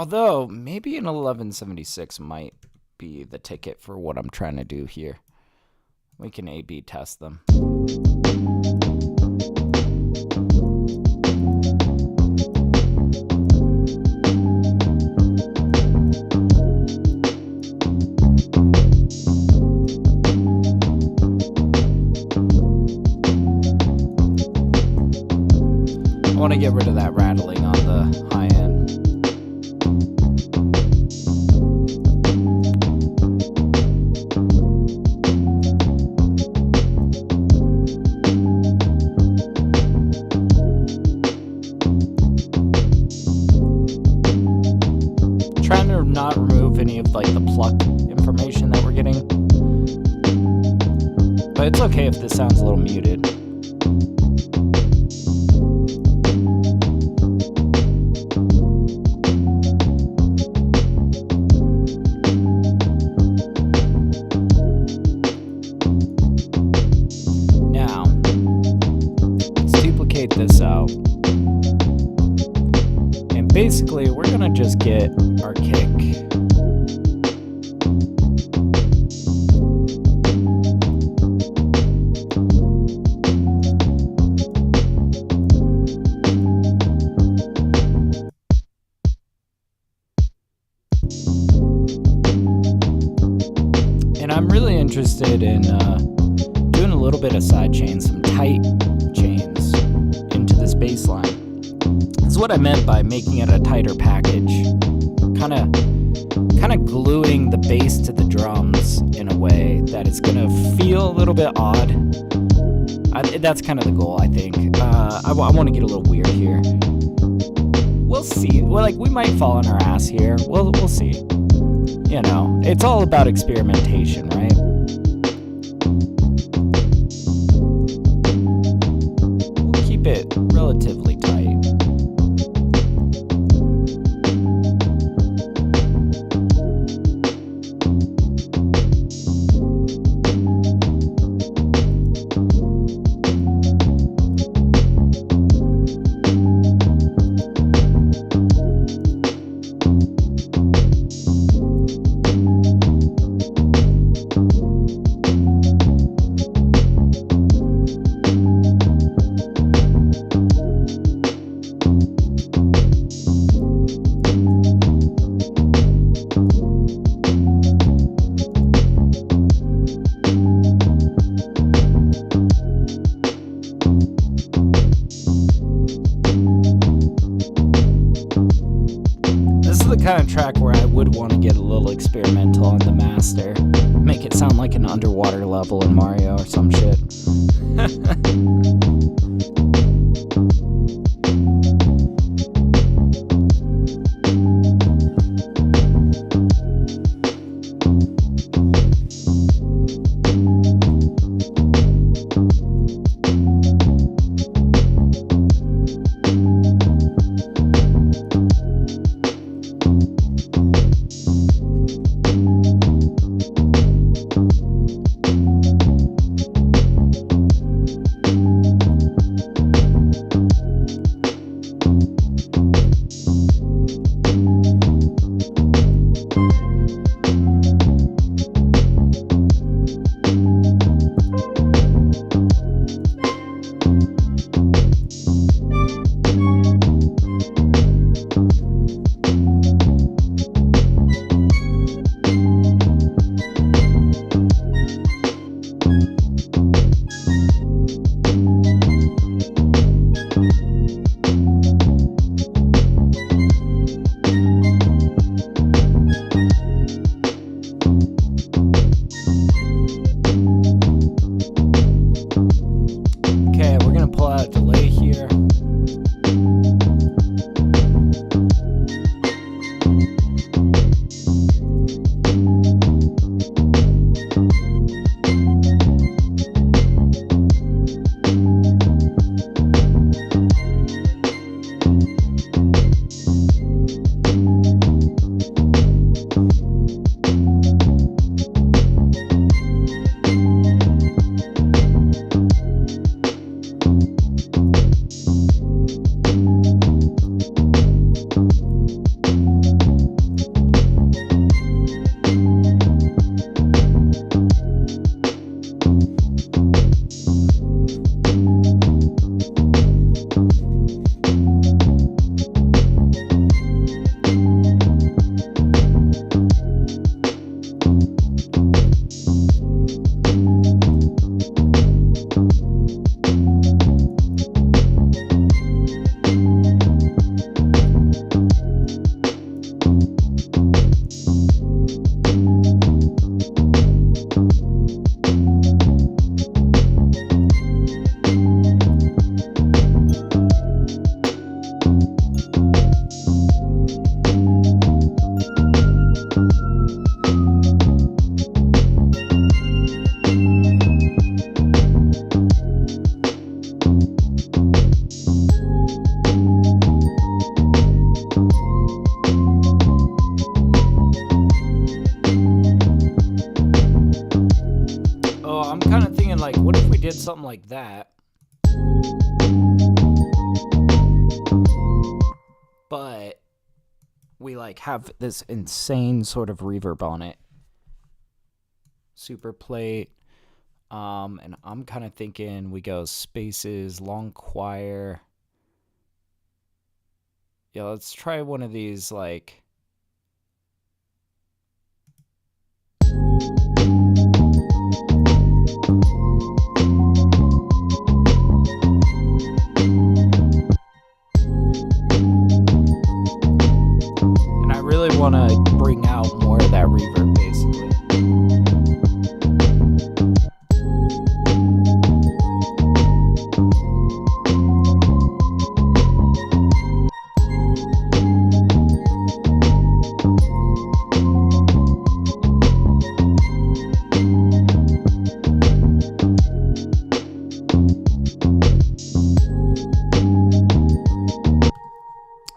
Although, maybe an 1176 might be the ticket for what I'm trying to do here. We can A/B test them. I want to get rid of that rattling on the high end. Trying to not remove any of like the pluck information that we're getting. But it's okay if this sounds a little muted. This out, and basically we're gonna just get our kick. And I'm really interested in doing a little bit of side chains, some tight chains into this bass line. This is what I meant by making it a tighter package. Kind of gluing the bass to the drums in a way that it's gonna feel a little bit odd. That's kind of the goal, I think. I want to get a little weird here. We'll see. Well, we might fall on our ass here. We'll see. You know, it's all about experimentation, right? It relatively tight. Kind of track where I would want to get a little experimental on the master, make it sound like an underwater level in Mario or some shit. like that. But we like have this insane sort of reverb on it. Super plate. And I'm kind of thinking we go spaces, long choir. Yeah, let's try one of these like... And I really want to bring out more of that reverb, basically.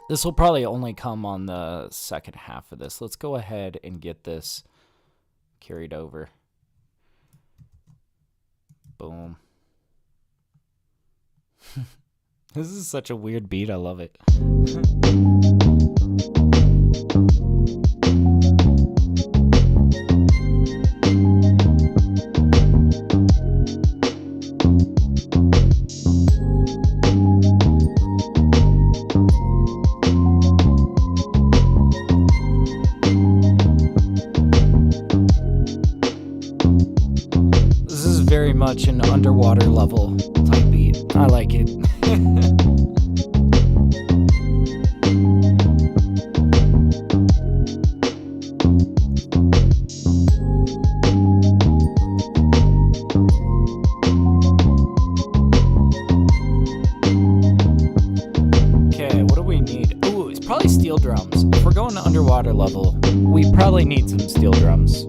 This will probably only come on the second half of this. Let's go ahead and get this carried over. Boom. This is such a weird beat. I love it. Very much an underwater level type beat. I like it. Okay, what do we need? Ooh, it's probably steel drums. If we're going to underwater level, we probably need some steel drums.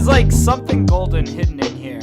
like something golden hidden in here.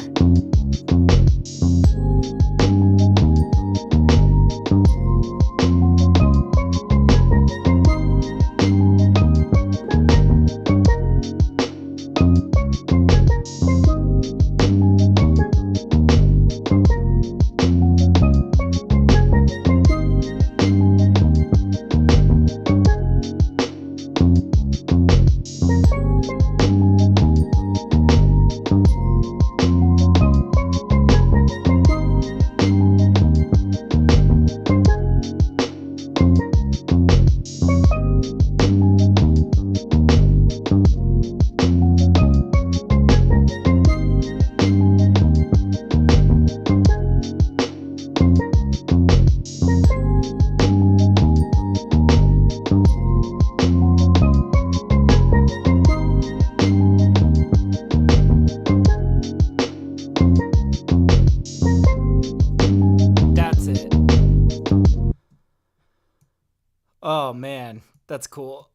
Oh man, that's cool.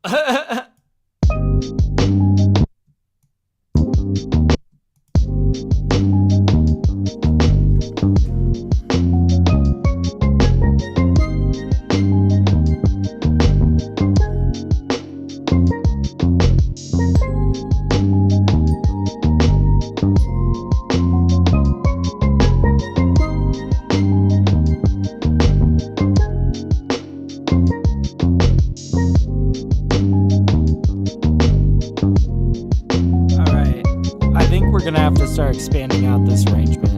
We're gonna have to start expanding out this arrangement.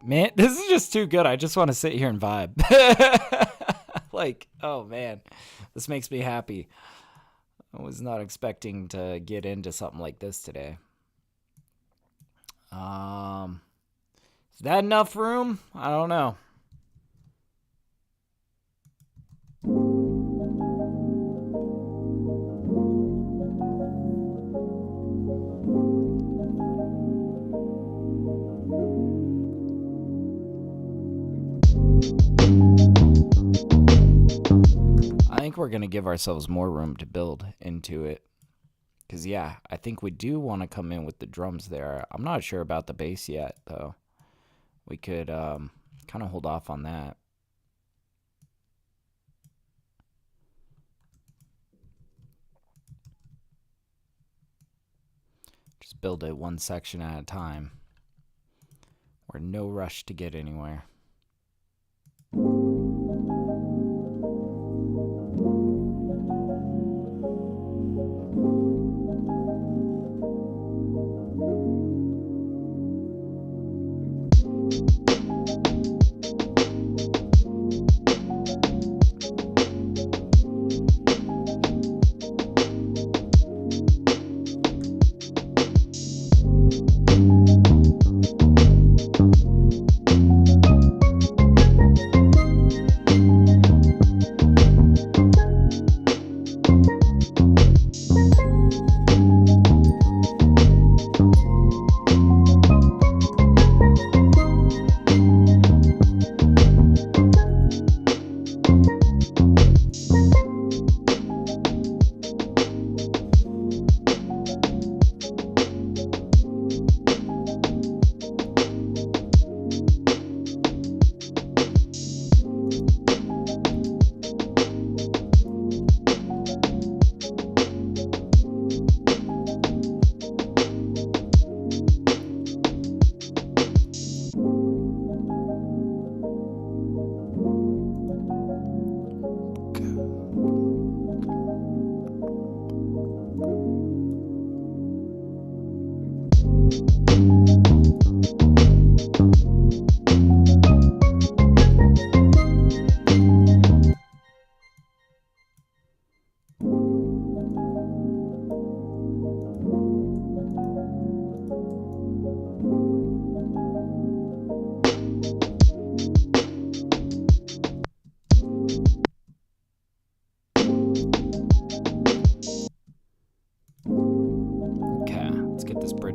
Man, this is just too good. I just want to sit here and vibe. Like, oh man, this makes me happy. I was not expecting to get into something like this today. Is that enough room? I don't know. I think we're going to give ourselves more room to build into it. Because, yeah, I think we do want to come in with the drums there. I'm not sure about the bass yet, though. We could kind of hold off on that. Just build it one section at a time. We're in no rush to get anywhere.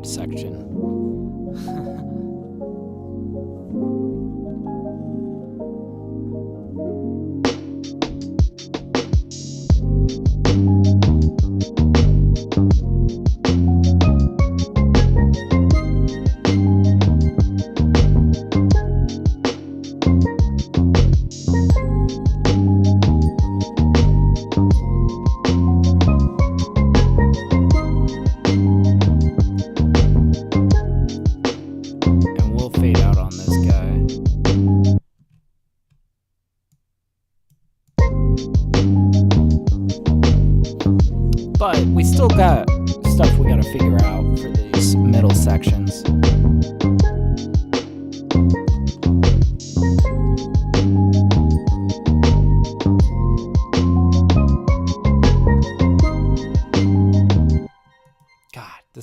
Section. But we still got stuff we gotta figure out for these middle sections.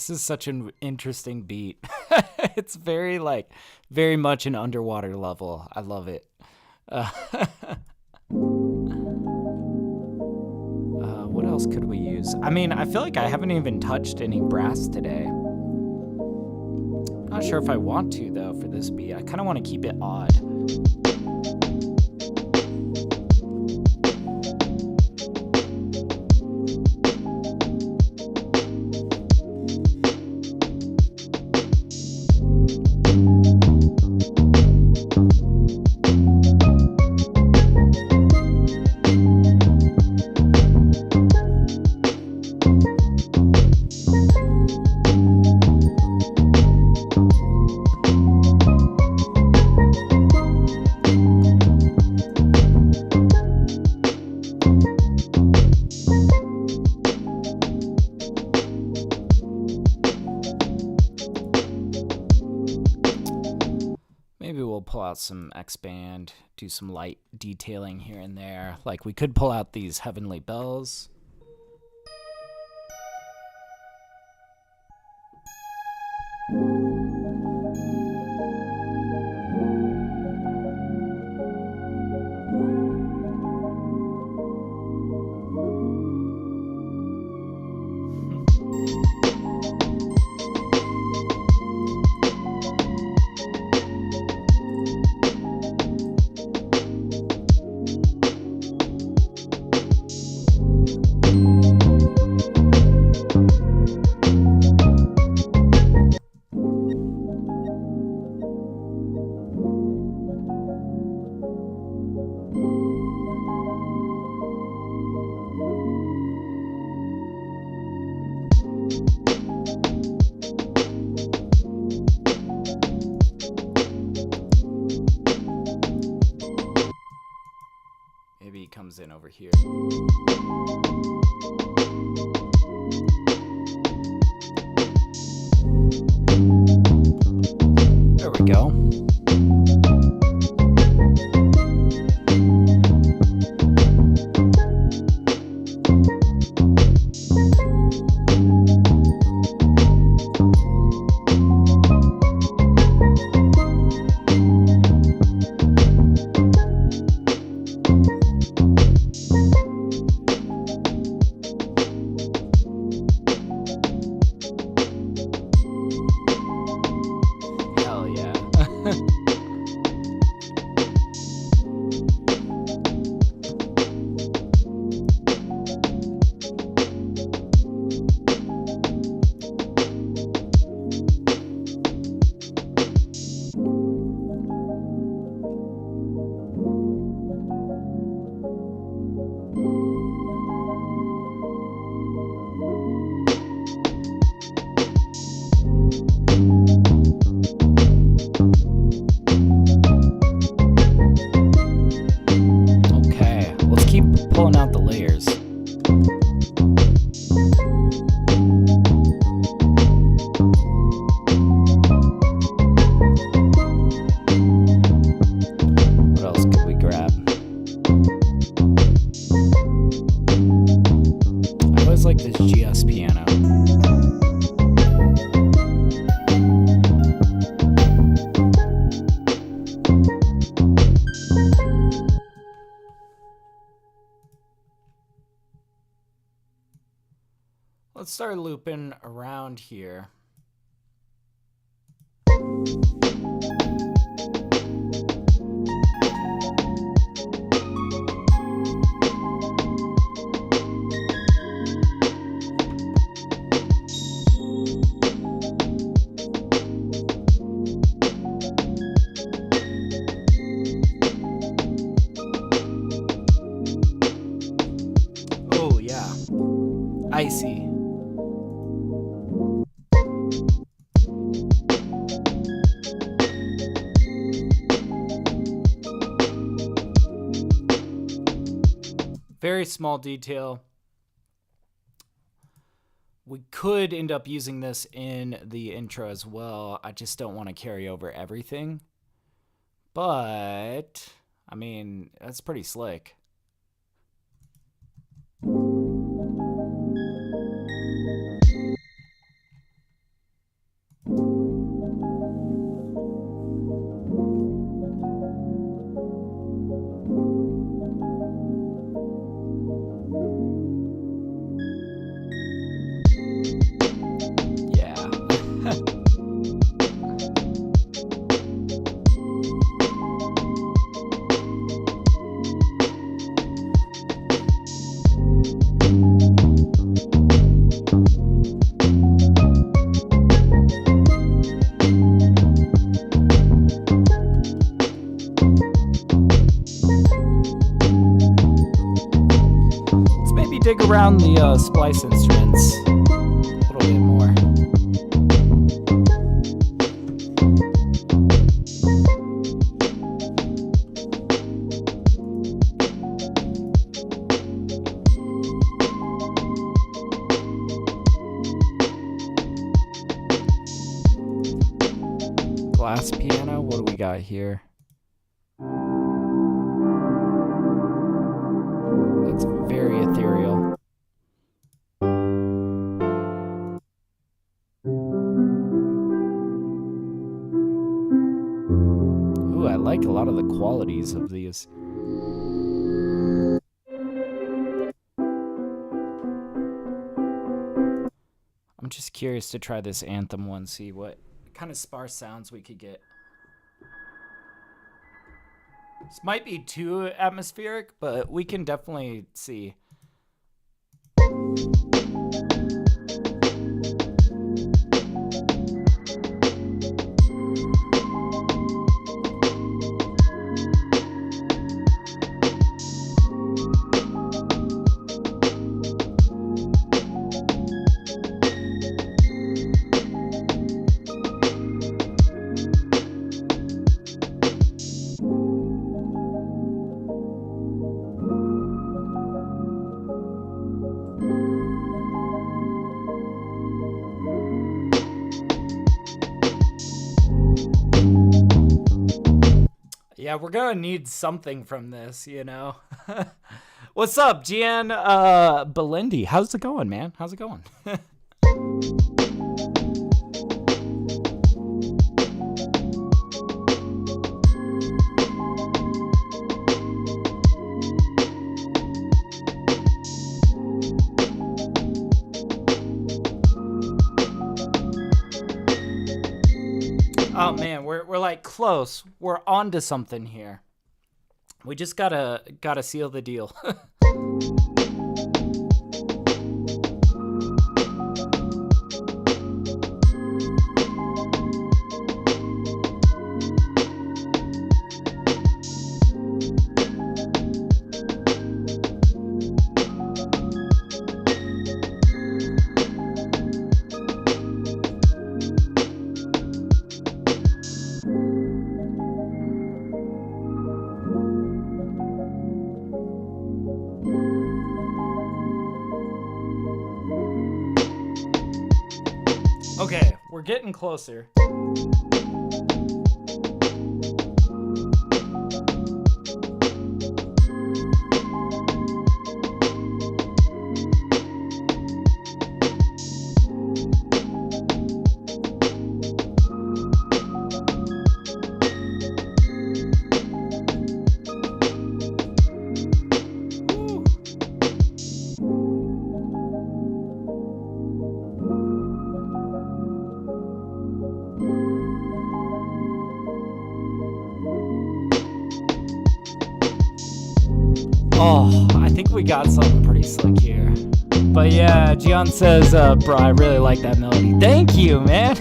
This is such an interesting beat. It's very much an underwater level. I love it. What else could we use? I mean, I feel like I haven't even touched any brass today. I'm not sure if I want to, though, for this beat. I kind of want to keep it odd. Pull out some X-band, do some light detailing here and there. Like we could pull out these heavenly bells. Maybe he comes in over here. There we go. Pulling out the layers. What else could we grab? I always like this GS piano. Let's start looping around here. Oh yeah, icy. Very small detail. We could end up using this in the intro as well. I just don't want to carry over everything. But, I mean, that's pretty slick. around the splice instruments a little bit more. Glass piano, what do we got here? It's very ethereal. Ooh, I like a lot of the qualities of these. I'm just curious to try this Anthem one, see what kind of sparse sounds we could get. This might be too atmospheric, but we can definitely see. Yeah, we're gonna need something from this, you know. What's up, Gian Belindi? How's it going, man? How's it going? Oh man, we're like close. We're onto something here. We just gotta seal the deal. Okay, we're getting closer. Oh, I think we got something pretty slick here. But yeah, Gian says, bro, I really like that melody. Thank you, man.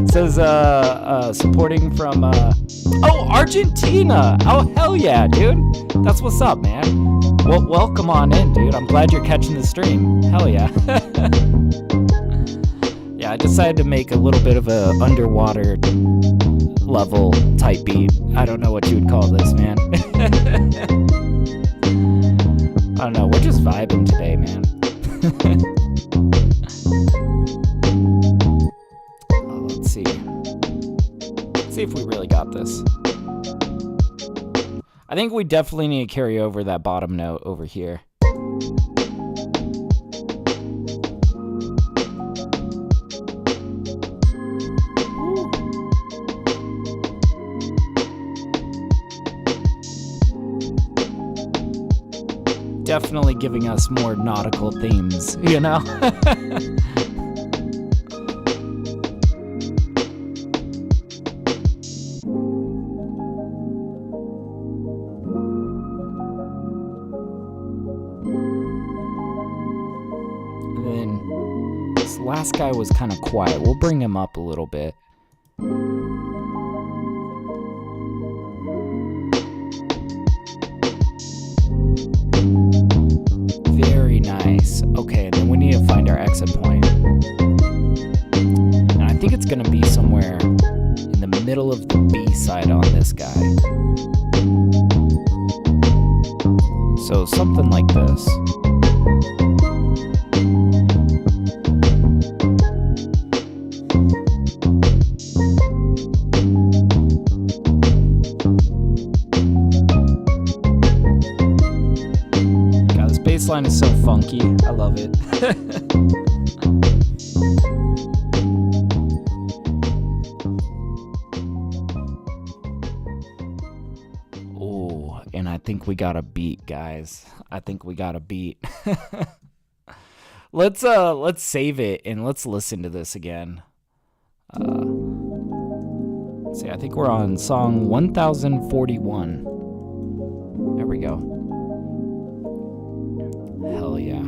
Says, supporting from, oh, Argentina. Oh, hell yeah, dude. That's what's up, man. Well, welcome on in, dude. I'm glad you're catching the stream. Hell yeah. Yeah, I decided to make a little bit of a underwater level type beat. I don't know what you would call this, man. I don't know, we're just vibing today, man. Let's see. Let's see if we really got this. I think we definitely need to carry over that bottom note over here. Definitely giving us more nautical themes, you know? And then this last guy was kind of quiet. We'll bring him up a little bit. Very nice. think it's going to be somewhere in the middle of the B side on this guy. So something like this. God, this bass line is so funky. I love it. Oh, and I think we got a beat, guys. I think we got a beat. Let's save it and let's listen to this again. Let's see, I think we're on song 1041. There we go. Hell yeah.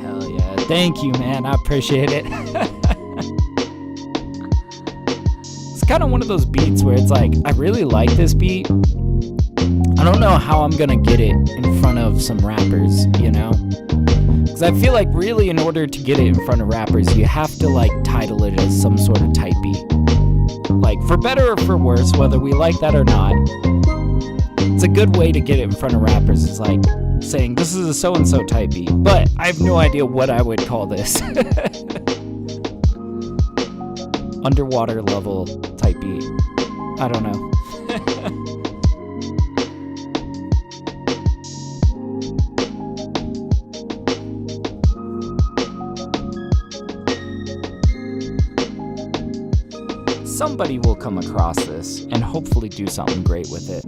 Hell yeah. Thank you, man. I appreciate it. It's kind of one of those beats where it's like, I really like this beat. I don't know how I'm gonna get it in front of some rappers, you know? Because I feel like really in order to get it in front of rappers, you have to like title it as some sort of type beat. Like, for better or for worse, whether we like that or not, it's a good way to get it in front of rappers is like saying, this is a so-and-so type beat. But I have no idea what I would call this. Underwater level type beat. I don't know. Somebody will come across this and hopefully do something great with it.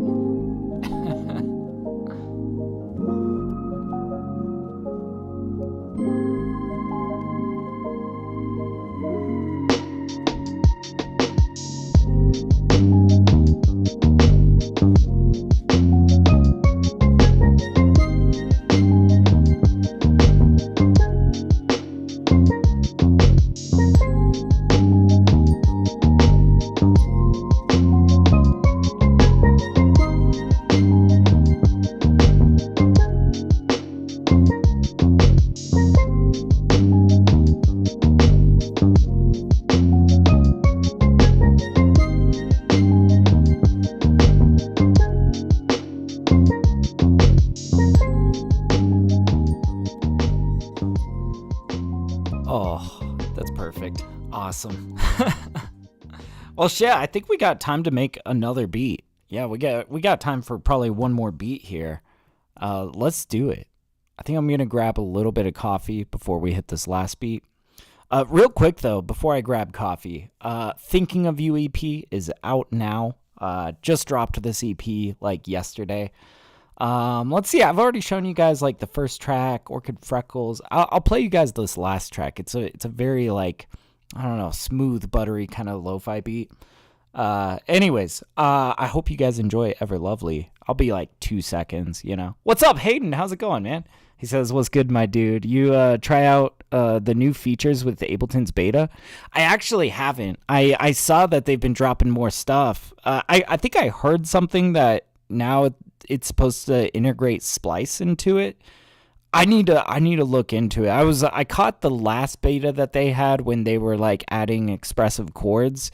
Oh, that's perfect. Awesome. Well, shit, I think we got time to make another beat. Yeah, we got time for probably one more beat here. Let's do it. I think I'm going to grab a little bit of coffee before we hit this last beat. Real quick, though, before I grab coffee, Thinking of You EP is out now. Just dropped this EP like yesterday. Let's see. I've already shown you guys like the first track, Orchid Freckles. I'll play you guys this last track. It's a very like, I don't know, smooth, buttery kind of lo-fi beat. Anyways, I hope you guys enjoy Ever Lovely. I'll be like 2 seconds, you know. What's up, Hayden? How's it going, man? He says, what's good, my dude? You try out the new features with the Ableton's beta? I actually haven't. I saw that they've been dropping more stuff. I think I heard something that now it's supposed to integrate Splice into it. I need to look into it. I caught the last beta that they had when they were like adding expressive chords.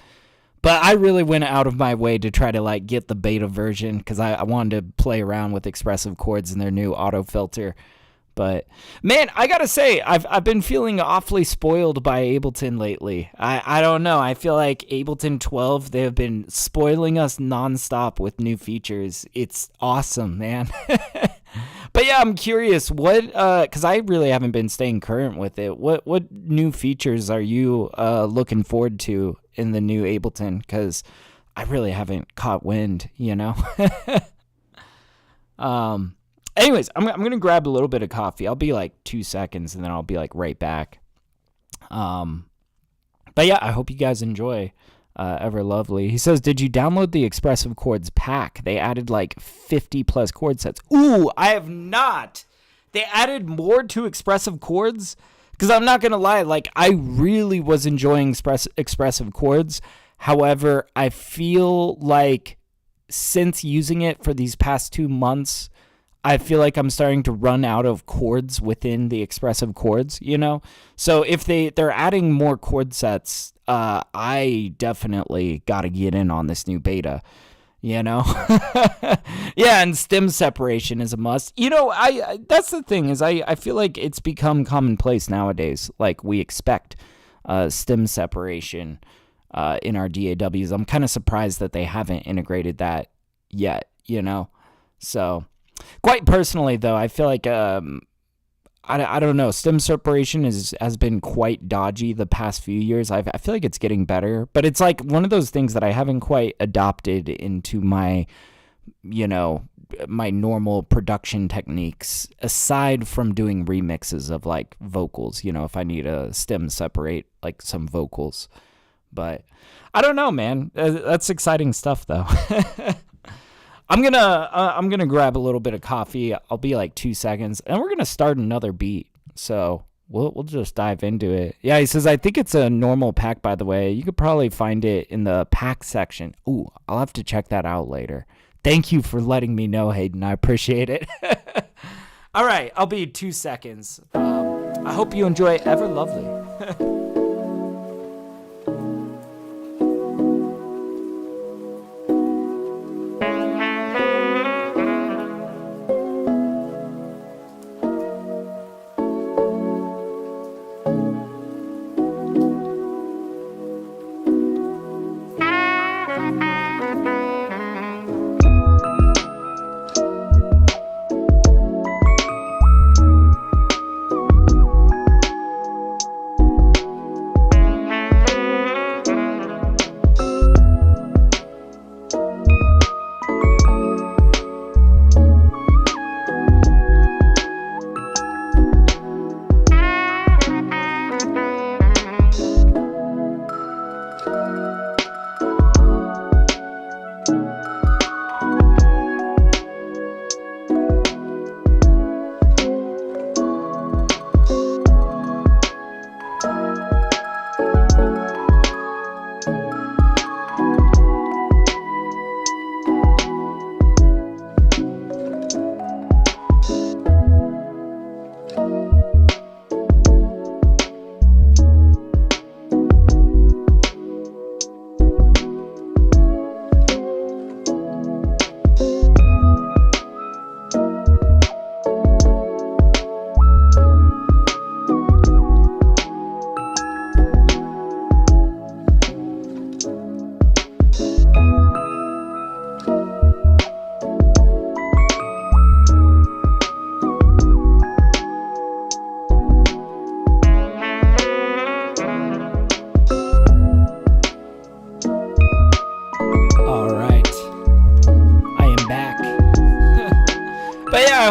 But I really went out of my way to try to like get the beta version because I wanted to play around with expressive chords and their new auto filter. But man, I gotta say, I've been feeling awfully spoiled by Ableton lately. I don't know. I feel like Ableton 12, they have been spoiling us nonstop with new features. It's awesome, man. But yeah, I'm curious what because I really haven't been staying current with it. What new features are you looking forward to in the new Ableton? Because I really haven't caught wind, you know. Anyways, I'm going to grab a little bit of coffee. I'll be like 2 seconds and then I'll be like right back. But yeah, I hope you guys enjoy Ever Lovely. He says, did you download the Expressive Chords pack? They added like 50 plus chord sets. Ooh, I have not. They added more to Expressive Chords? Because I'm not going to lie, like I really was enjoying Expressive Chords. However, I feel like since using it for these past 2 months, I feel like I'm starting to run out of chords within the expressive chords, you know? So if they're adding more chord sets, I definitely got to get in on this new beta, you know? Yeah, and stem separation is a must. You know, I that's the thing is I feel like it's become commonplace nowadays. Like we expect stem separation in our DAWs. I'm kind of surprised that they haven't integrated that yet, you know? So quite personally, though, I feel like I don't know. Stem separation has been quite dodgy the past few years. I feel like it's getting better, but it's like one of those things that I haven't quite adopted into my, you know, my normal production techniques. Aside from doing remixes of like vocals, you know, if I need to stem separate like some vocals, but I don't know, man. That's exciting stuff, though. I'm gonna grab a little bit of coffee. I'll be like 2 seconds, and we're gonna start another beat. So we'll just dive into it. Yeah, he says I think it's a normal pack. By the way, you could probably find it in the pack section. Ooh, I'll have to check that out later. Thank you for letting me know, Hayden. I appreciate it. All right, I'll be 2 seconds. I hope you enjoy Ever Lovely.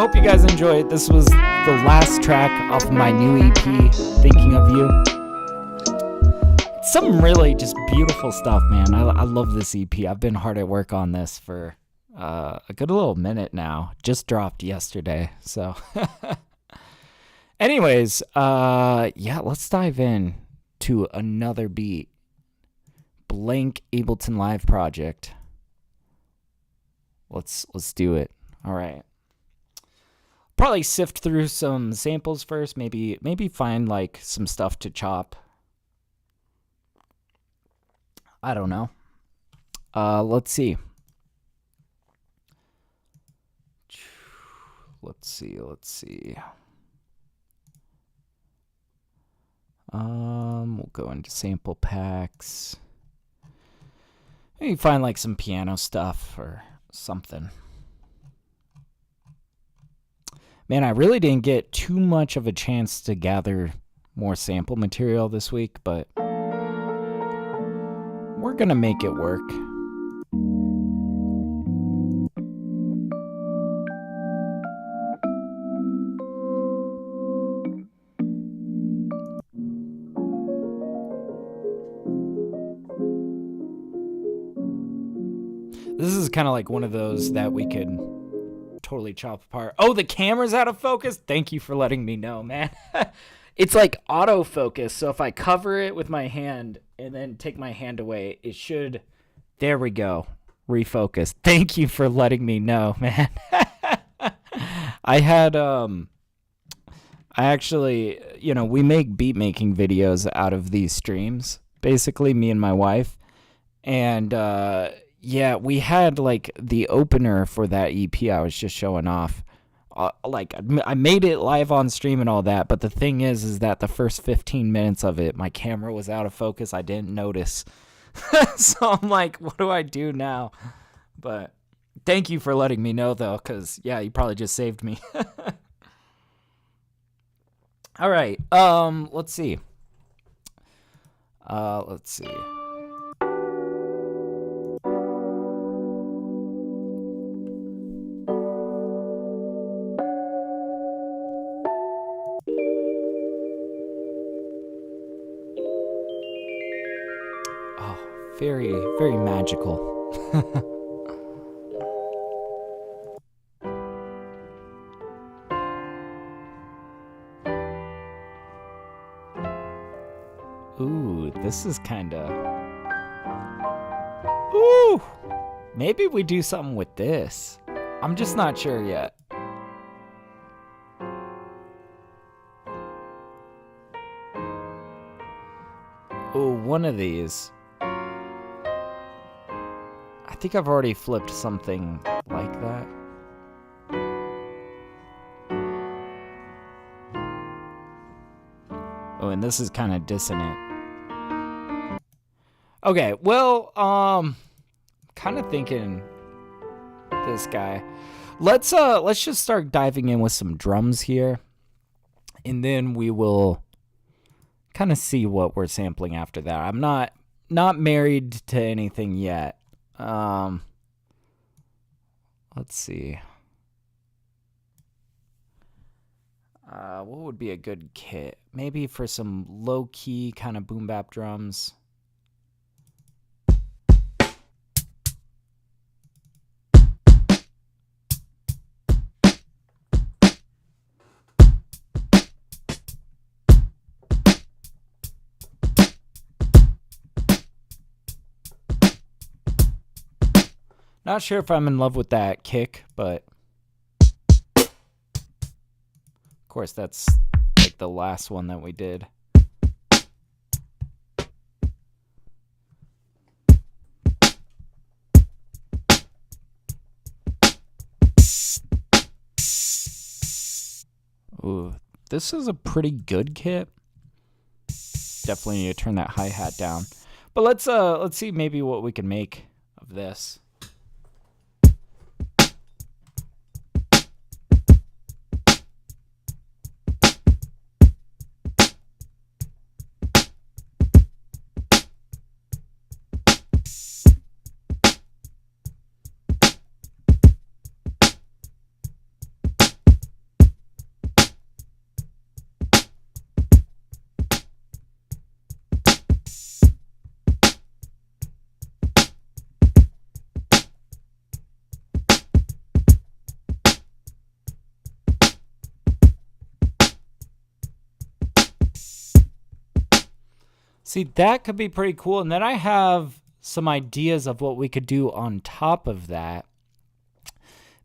hope you guys enjoyed. This was the last track off of my new EP, Thinking of You. It's some really just beautiful stuff, man. I love this EP. I've been hard at work on this for a good little minute now. Just dropped yesterday, so... Anyways, yeah, let's dive in to another beat. Blank Ableton Live project. Let's do it. All right. Probably sift through some samples first. Maybe find like some stuff to chop. I don't know. Let's see. Let's see. We'll go into sample packs. Maybe find like some piano stuff or something. Man, I really didn't get too much of a chance to gather more sample material this week, but we're gonna make it work. This is kind of like one of those that we could totally chop apart. Oh, the camera's out of focus? Thank you for letting me know, man. It's like autofocus, so if I cover it with my hand and then take my hand away, it should... There we go. Refocus. Thank you for letting me know, man. I had I actually, we make beat making videos out of these streams, basically, me and my wife. And yeah, we had like the opener for that EP I was just showing off. Like I made it live on stream and all that, but the thing is that the first 15 minutes of it, my camera was out of focus. I didn't notice. So I'm like, what do I do now? But thank you for letting me know, though, because, yeah, you probably just saved me. All right. Let's see. Let's see. Oh, very, very magical. Ooh, this is kind of... Ooh! Maybe we do something with this. I'm just not sure yet. Ooh, one of these. I think I've already flipped something like that. Oh, and this is kind of dissonant. Okay, well, kind of thinking this guy. Let's just start diving in with some drums here, and then we will kind of see what we're sampling after that. I'm not married to anything yet. Let's see. What would be a good kit? Maybe for some low-key kind of boom-bap drums. Not sure if I'm in love with that kick, but of course that's like the last one that we did. Ooh, this is a pretty good kit. Definitely need to turn that hi-hat down. But let's see maybe what we can make of this. See, that could be pretty cool. And then I have some ideas of what we could do on top of that.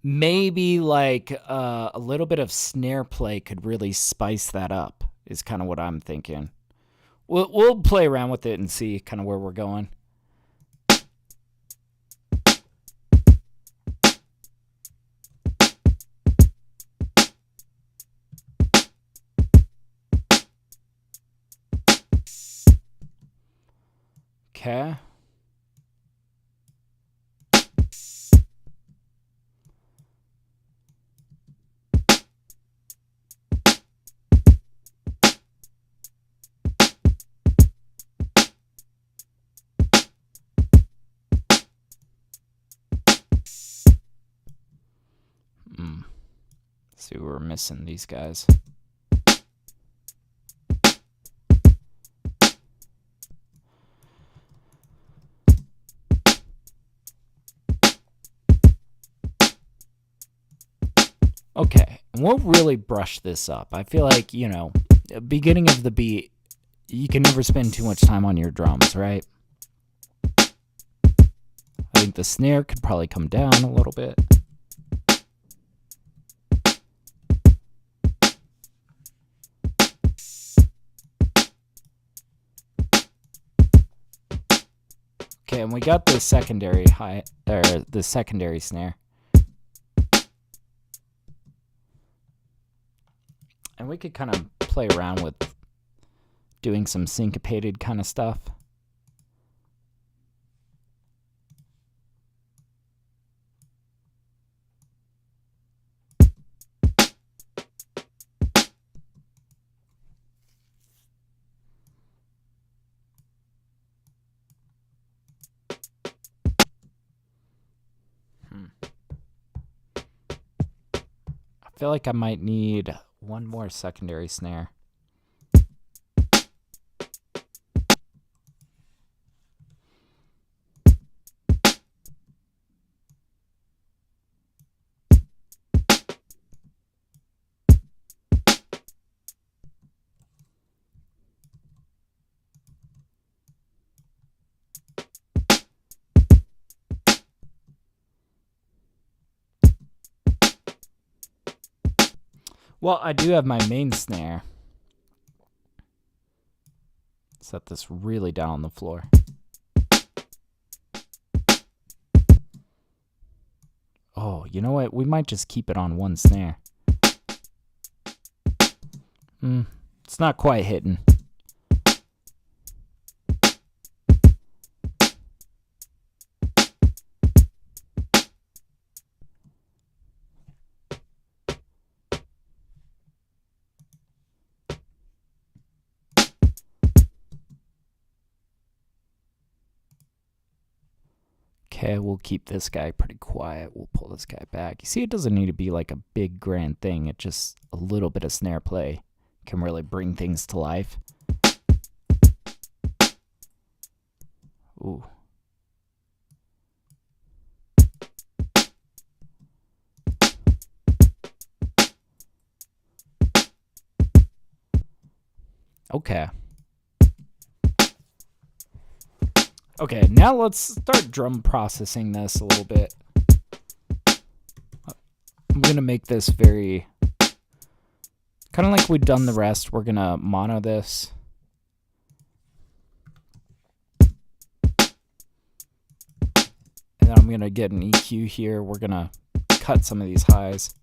Maybe like a little bit of snare play could really spice that up, is kind of what I'm thinking. We'll play around with it and see kind of where we're going. Okay. See, we're missing these guys. Okay, and we'll really brush this up. I feel like, beginning of the beat, you can never spend too much time on your drums, right? I think the snare could probably come down a little bit. Okay, and we got the secondary high, or the secondary snare. And we could kind of play around with doing some syncopated kind of stuff. I feel like I might need one more secondary snare. Well, I do have my main snare. Set this really down on the floor. Oh, you know what? We might just keep it on one snare. It's not quite hitting. Okay, we'll keep this guy pretty quiet. We'll pull this guy back. You see, it doesn't need to be like a big grand thing. It just a little bit of snare play can really bring things to life. Ooh. Okay. Okay, now let's start drum processing this a little bit. I'm going to make this very, kind of like we've done the rest. We're going to mono this. And then I'm going to get an EQ here. We're going to cut some of these highs.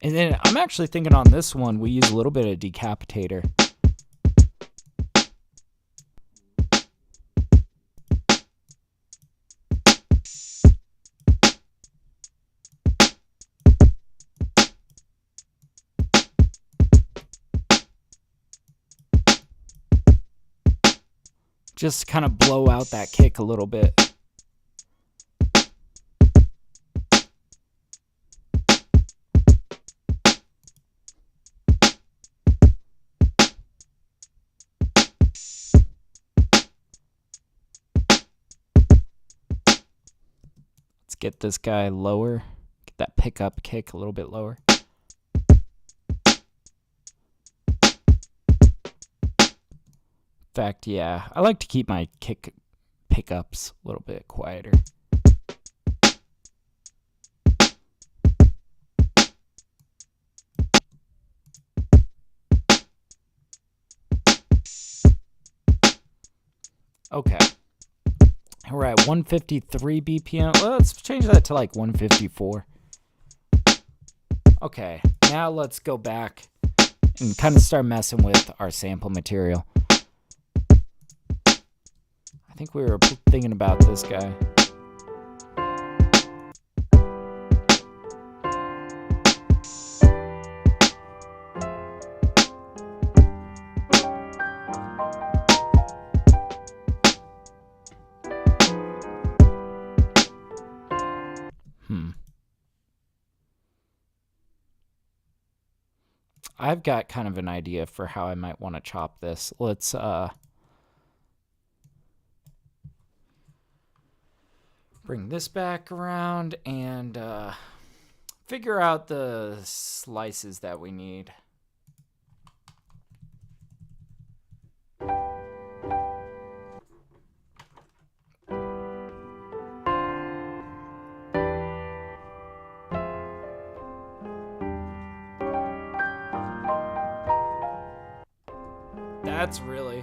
And then I'm actually thinking on this one, we use a little bit of decapitator. Just kind of blow out that kick a little bit. Get this guy lower, get that pickup kick a little bit lower. In fact, yeah, I like to keep my kick pickups a little bit quieter. Okay. We're at 153 BPM. Well, let's change that to like 154. Okay, now let's go back and kind of start messing with our sample material. I think we were thinking about this guy. I've got kind of an idea for how I might want to chop this. Let's bring this back around and figure out the slices that we need. That's really...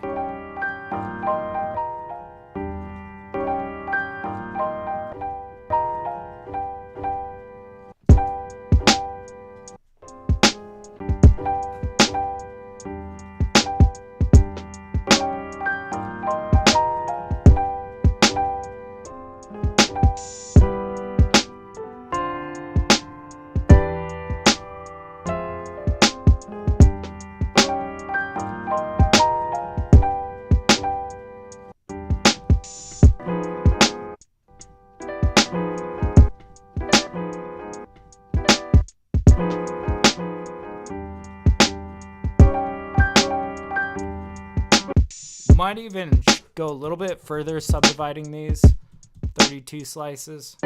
Might even go a little bit further subdividing these 32 slices.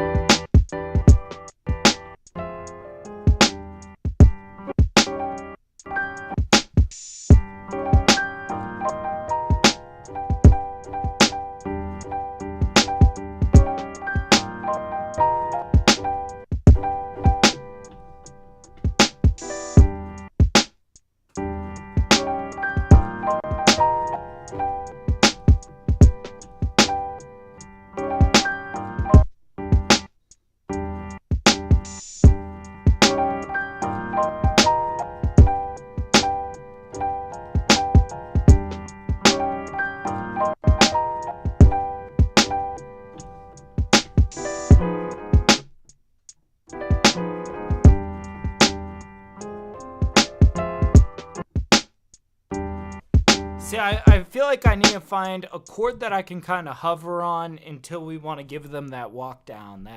See, I feel like I need to find a chord that I can kind of hover on until we want to give them that walk down.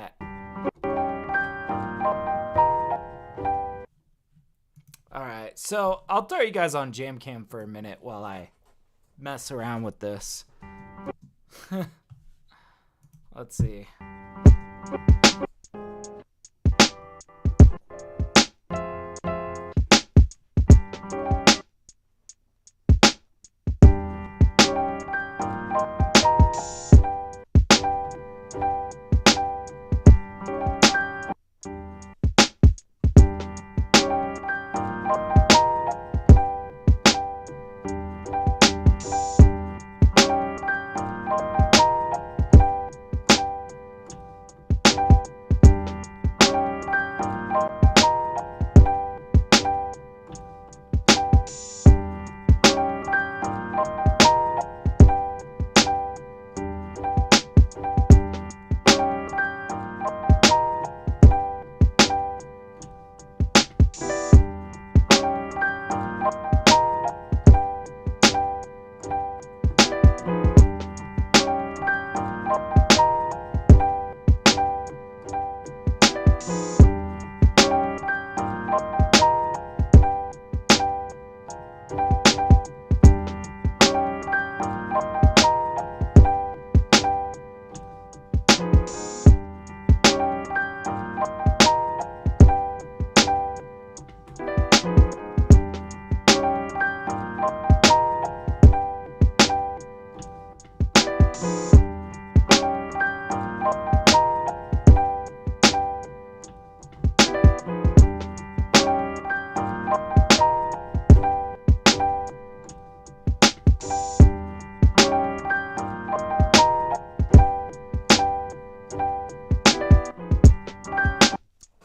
Alright, so I'll throw you guys on Jam Cam for a minute while I mess around with this. Let's see.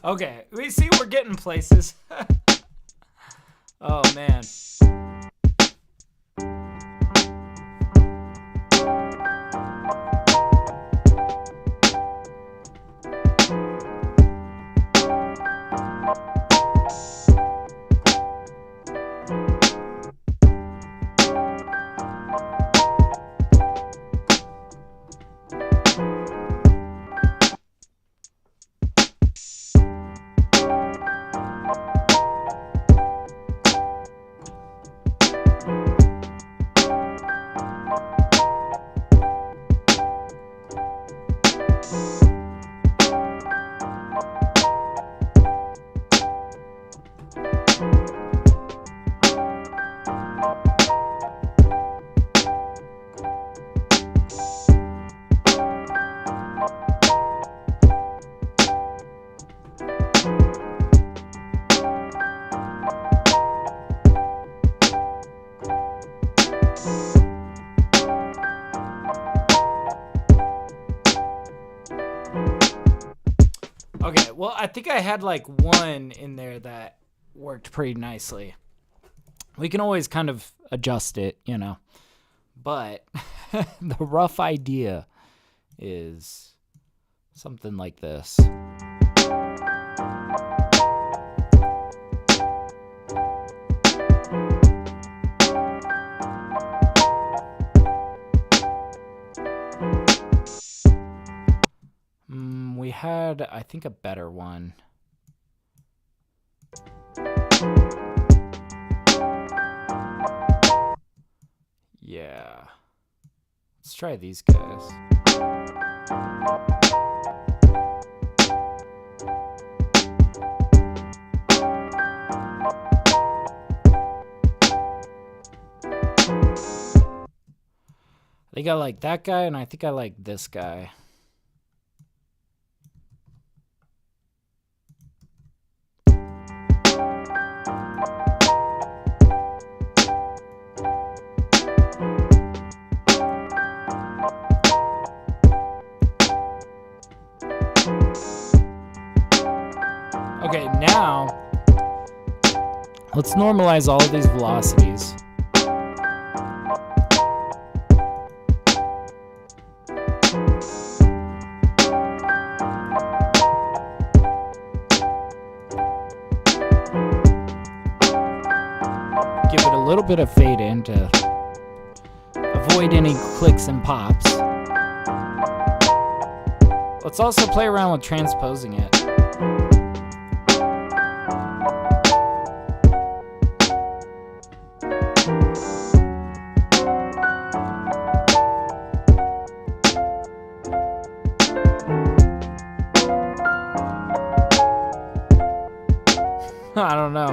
Okay, we see we're getting places. Oh, man. Well, I think I had like one in there that worked pretty nicely. We can always kind of adjust it, you know. But the rough idea is something like this. We had, I think, a better one. Yeah. Let's try these guys. I think I like that guy, and I think I like this guy. Okay, now let's normalize all of these velocities. Give it a little bit of fade in to avoid any clicks and pops. Let's also play around with transposing it. I don't know.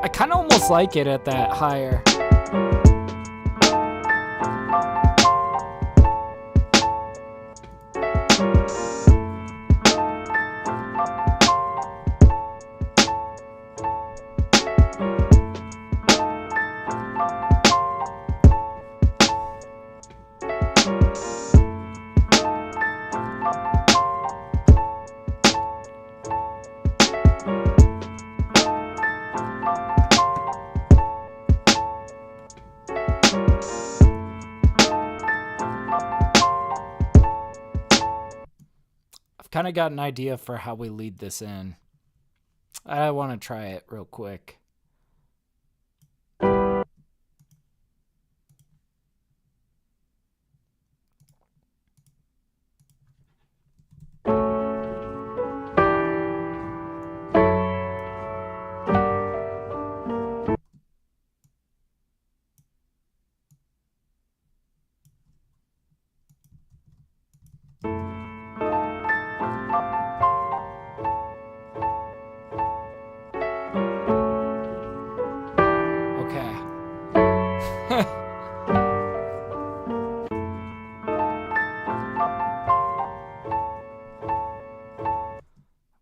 I kind of almost like it at that higher. Kind of got an idea for how we lead this in. I want to try it real quick.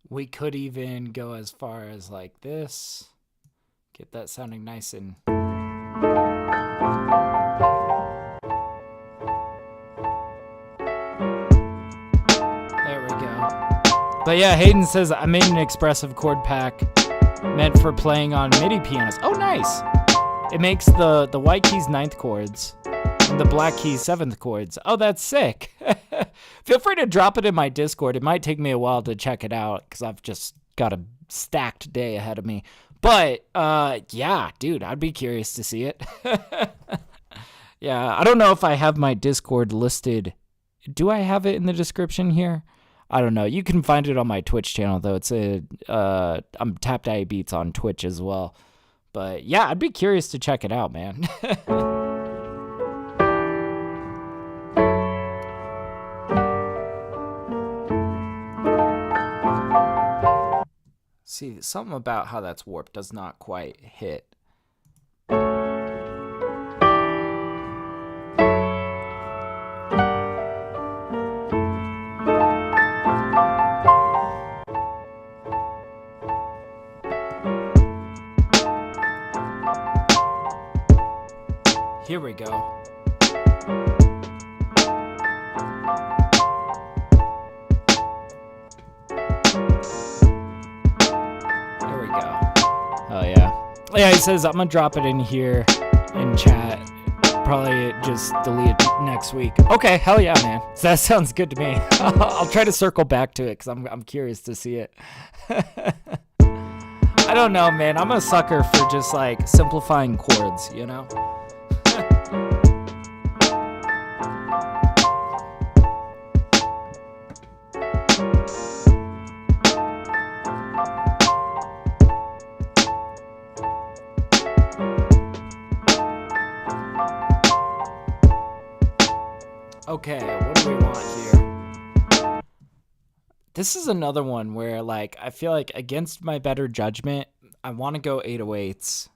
We could even go as far as like this. Get that sounding nice and... There we go. But yeah, Hayden says, I made an expressive chord pack meant for playing on MIDI pianos. Oh, nice. It makes the white keys 9th chords and the black keys 7th chords. Oh, that's sick. Feel free to drop it in my Discord. It might take me a while to check it out because I've just got a stacked day ahead of me. But, yeah, dude, I'd be curious to see it. Yeah, I don't know if I have my Discord listed. Do I have it in the description here? I don't know. You can find it on my Twitch channel, though. It's I'm TapDaddyBeats on Twitch as well. But, yeah, I'd be curious to check it out, man. See, something about how that's warped does not quite hit. Here we go. There we go. Oh yeah. Yeah, he says I'm gonna drop it in here in chat. Probably just delete it next week. Okay, hell yeah, man. That sounds good to me. I'll try to circle back to it because I'm curious to see it. I don't know, man. I'm a sucker for just like simplifying chords, you know? Okay, what do we want here? This is another one where, like, I feel like against my better judgment, I want to go 808s.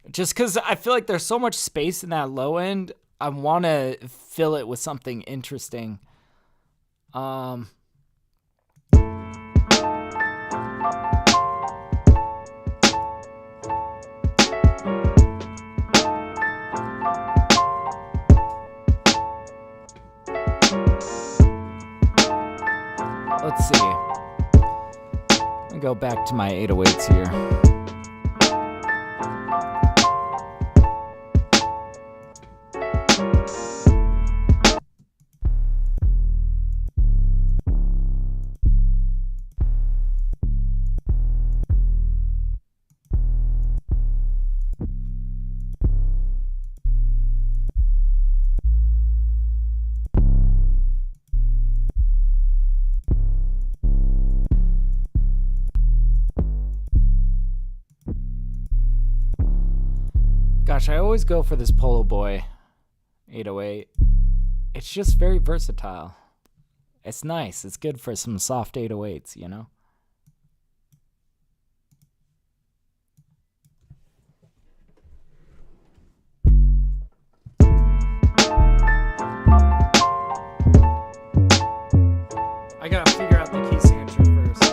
Just because I feel like there's so much space in that low end, I want to fill it with something interesting. Let's see. I'll go back to my 808s here. Gosh, I always go for this Polo Boy 808. It's just very versatile. It's nice. It's good for some soft 808s, you know? I gotta figure out the key signature first.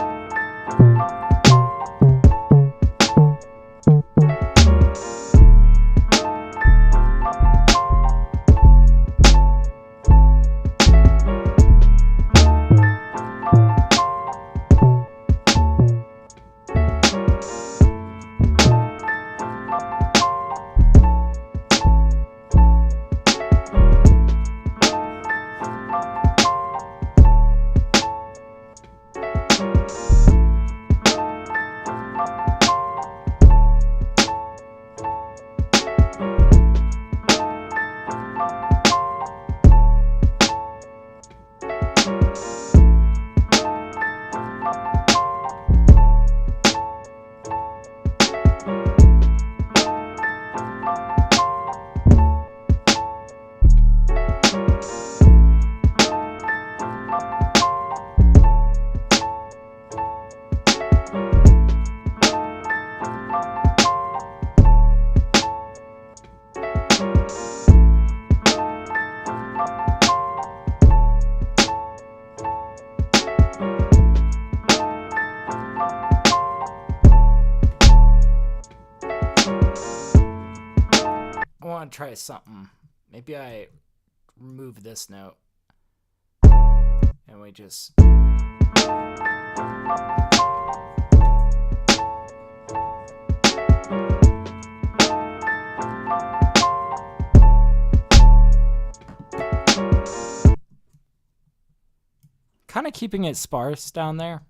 Try something. Maybe I remove this note and we just kind of keeping it sparse down there.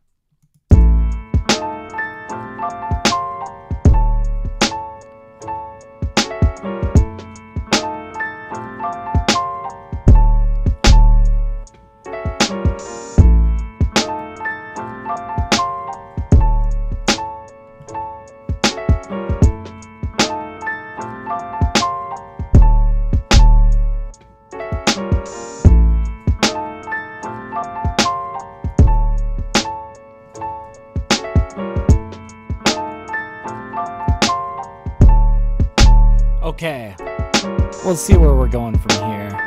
Okay, we'll see where we're going from here.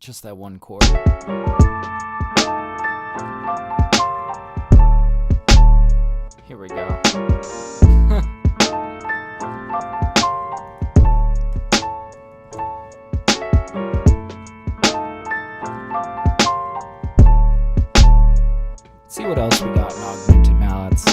Just that one chord. Here we go. Let's see what else we got in augmented mallets.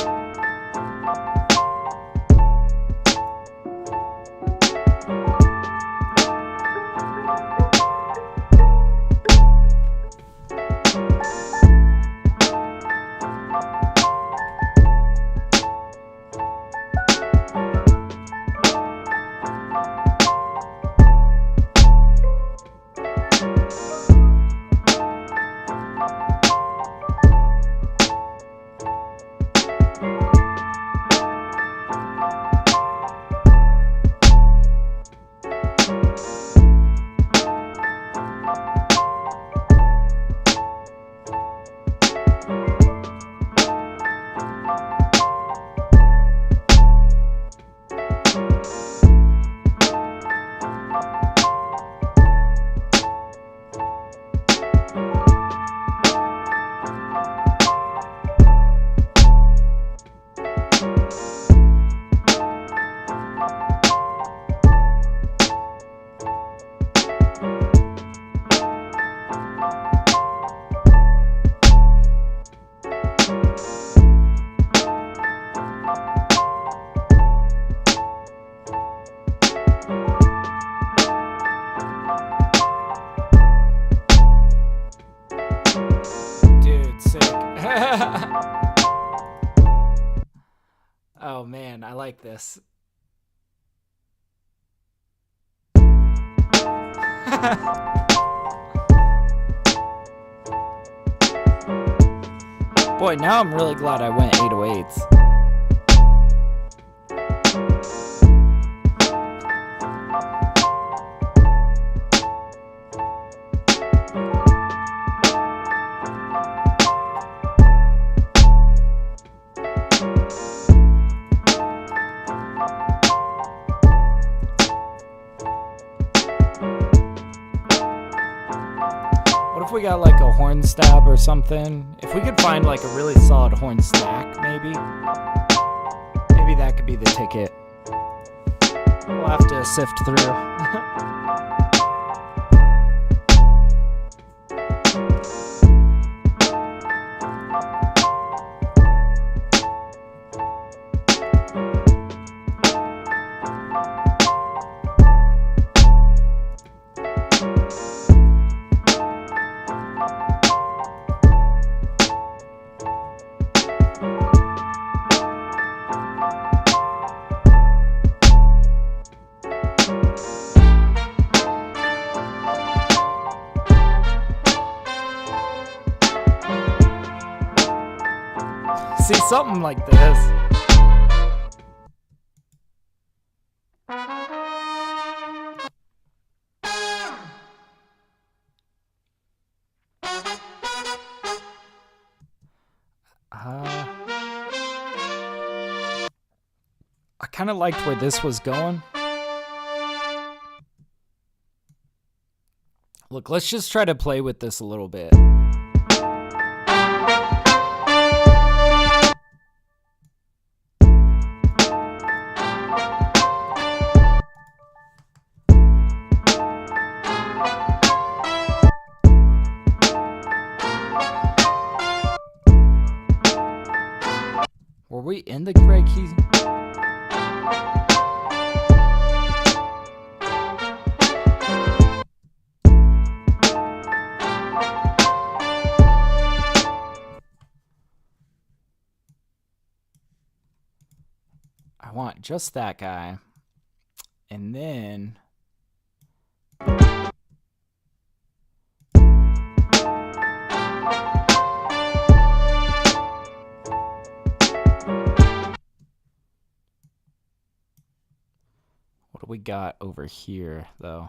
Oh man, I like this. Boy, now I'm really glad I went 808s. What if we got like a horn stab or something? If we could find like a really solid horn stack, maybe that could be the ticket. We'll have to sift through. See, something like this. I kind of liked where this was going. Look, let's just try to play with this a little bit. Were we in the correct keys? I want just that guy. And then what do we got over here, though?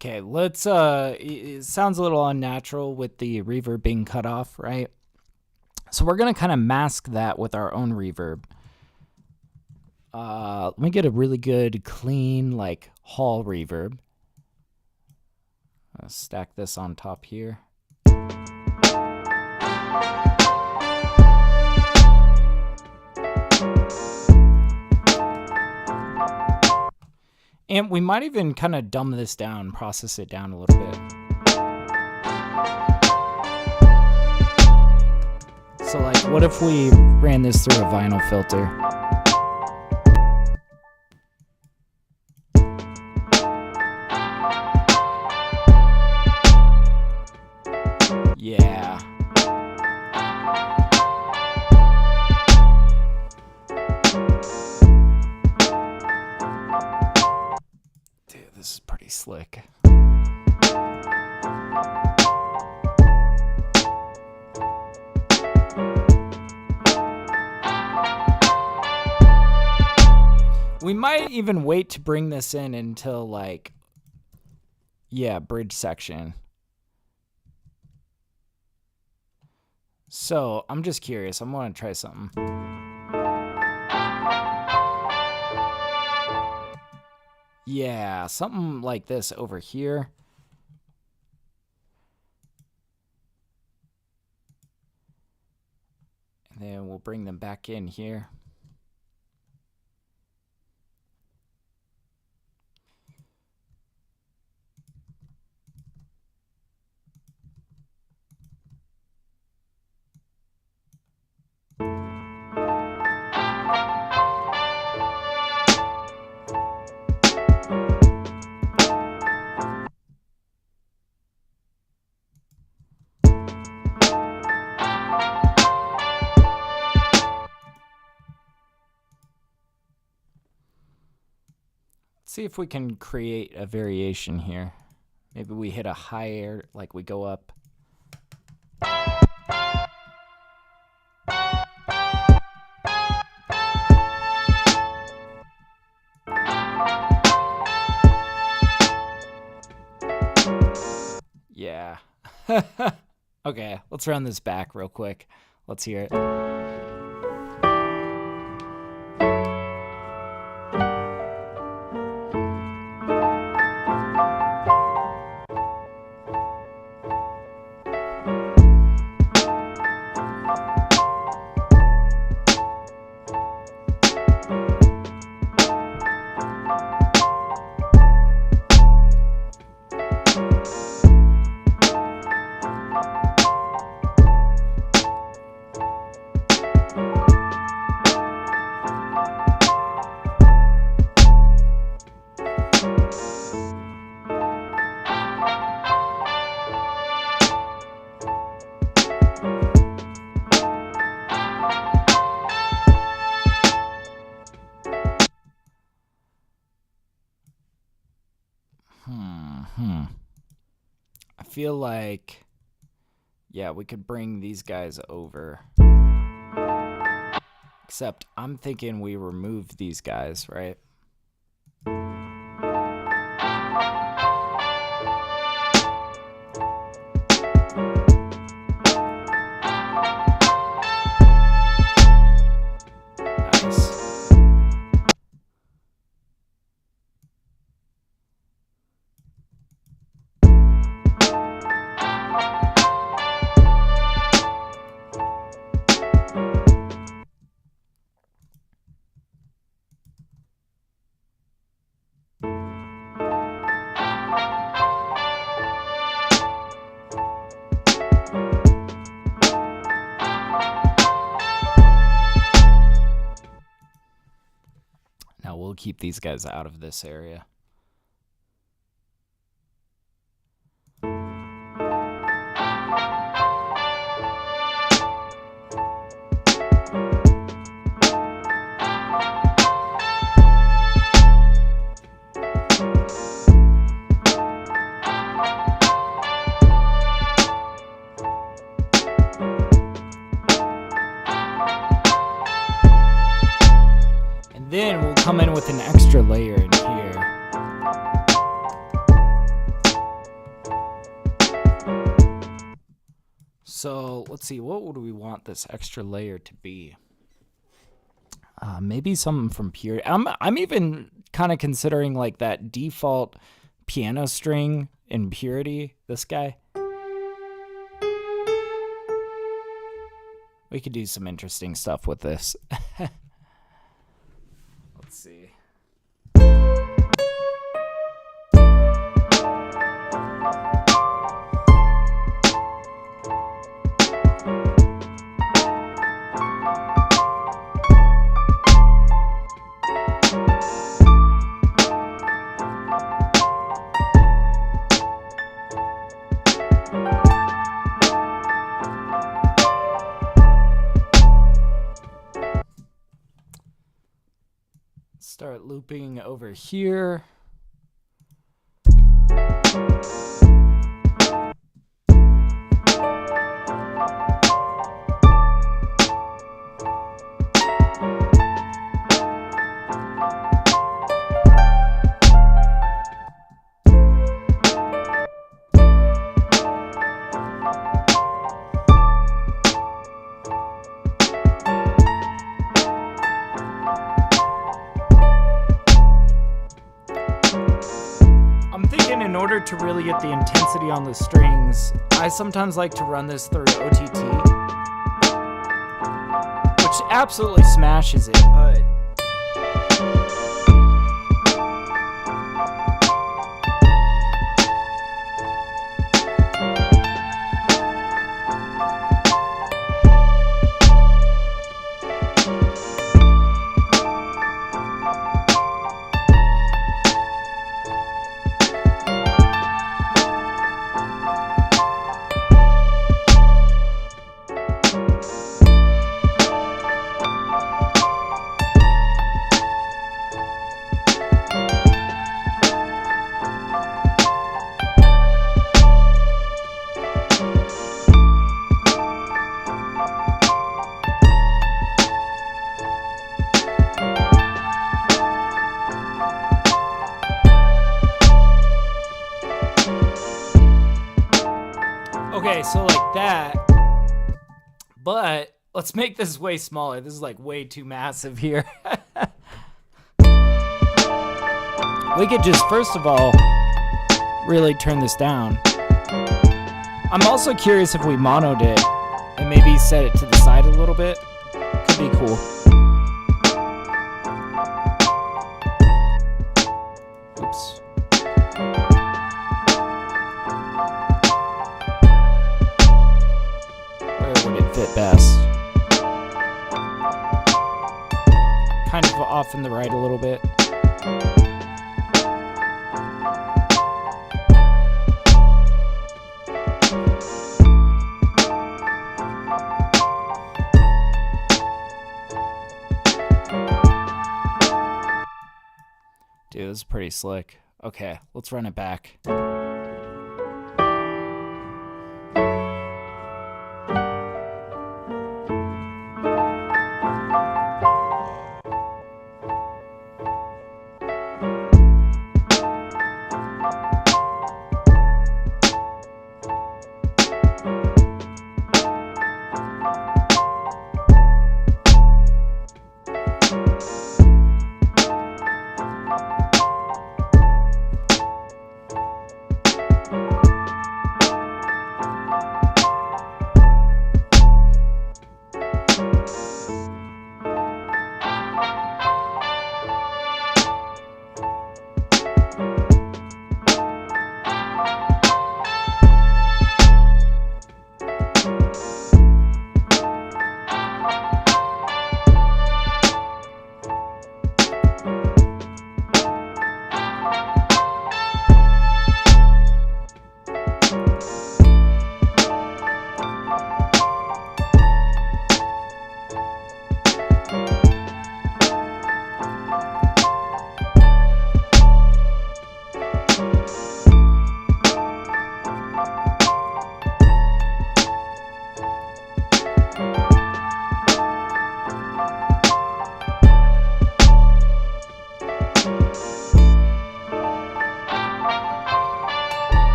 Okay, let's it sounds a little unnatural with the reverb being cut off, right? So we're gonna kind of mask that with our own reverb. Let me get a really good clean like hall reverb. I'll stack this on top here. And we might even kind of dumb this down, process it down a little bit. So like, what if we ran this through a vinyl filter? Yeah. Dude, this is pretty slick. We might even wait to bring this in until like, yeah, bridge section. So I'm just curious. I'm going to try something. Yeah, something like this over here. And then we'll bring them back in here. See if we can create a variation here. Maybe we hit a higher, like we go up. Yeah. Okay, let's run this back real quick. Let's hear it. I feel like, yeah, we could bring these guys over. Except I'm thinking we remove these guys, right? Now we'll keep these guys out of this area. Then we'll come in with an extra layer in here. So let's see, what would we want this extra layer to be? Maybe something from Purity. I'm even kind of considering like that default piano string in Purity. This guy. We could do some interesting stuff with this. Let's see. Start looping over here. In order to really get the intensity on the strings, I sometimes like to run this through OTT, which absolutely smashes it, but okay, so like that, but let's make this way smaller. This is like way too massive here. We could just, first of all, really turn this down. I'm also curious if we monoed it and maybe set it to the side a little bit. Could be cool. Oops. Fit best. Kind of off in the right a little bit. Dude, this is pretty slick. Okay, let's run it back.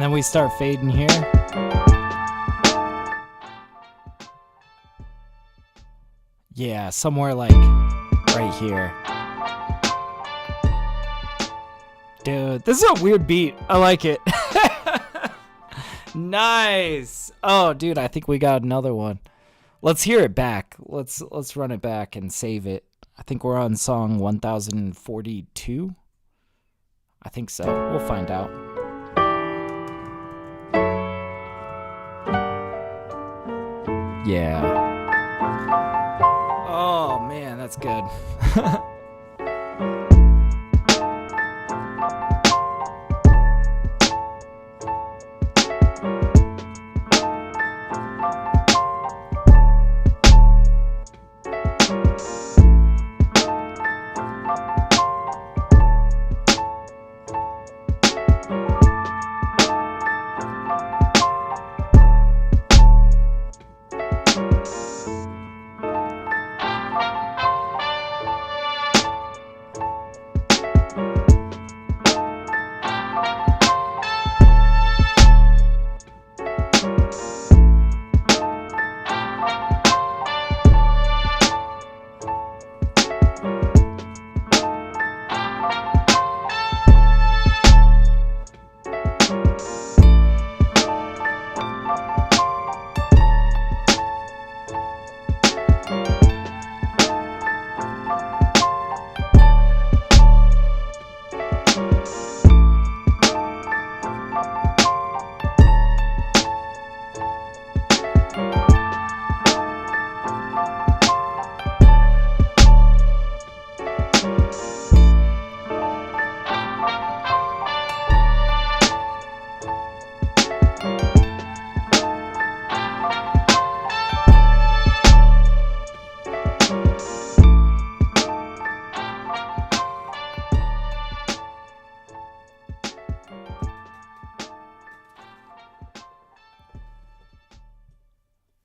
And then we start fading here. Yeah, somewhere like right here. Dude, this is a weird beat. I like it. Nice. Oh, dude, I think we got another one. Let's hear it back. Let's run it back and save it. I think we're on song 1042. I think so. We'll find out. Yeah. Oh, man, that's good.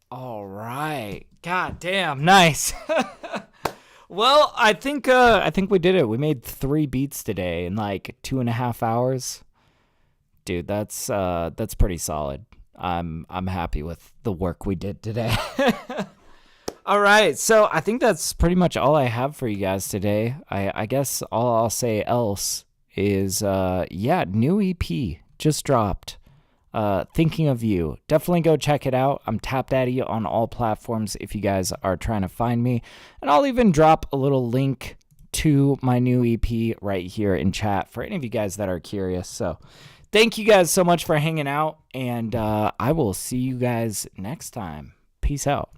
All right. God damn, nice. Well, I think we did it. We made 3 beats today in like 2.5 hours. Dude, that's pretty solid. I'm happy with the work we did today. All right, so I think that's pretty much all I have for you guys today. I guess all I'll say else is new EP just dropped. Thinking of You. Definitely go check it out. I'm TapDaddy on all platforms if you guys are trying to find me. And I'll even drop a little link to my new EP right here in chat for any of you guys that are curious. So thank you guys so much for hanging out, and I will see you guys next time. Peace out.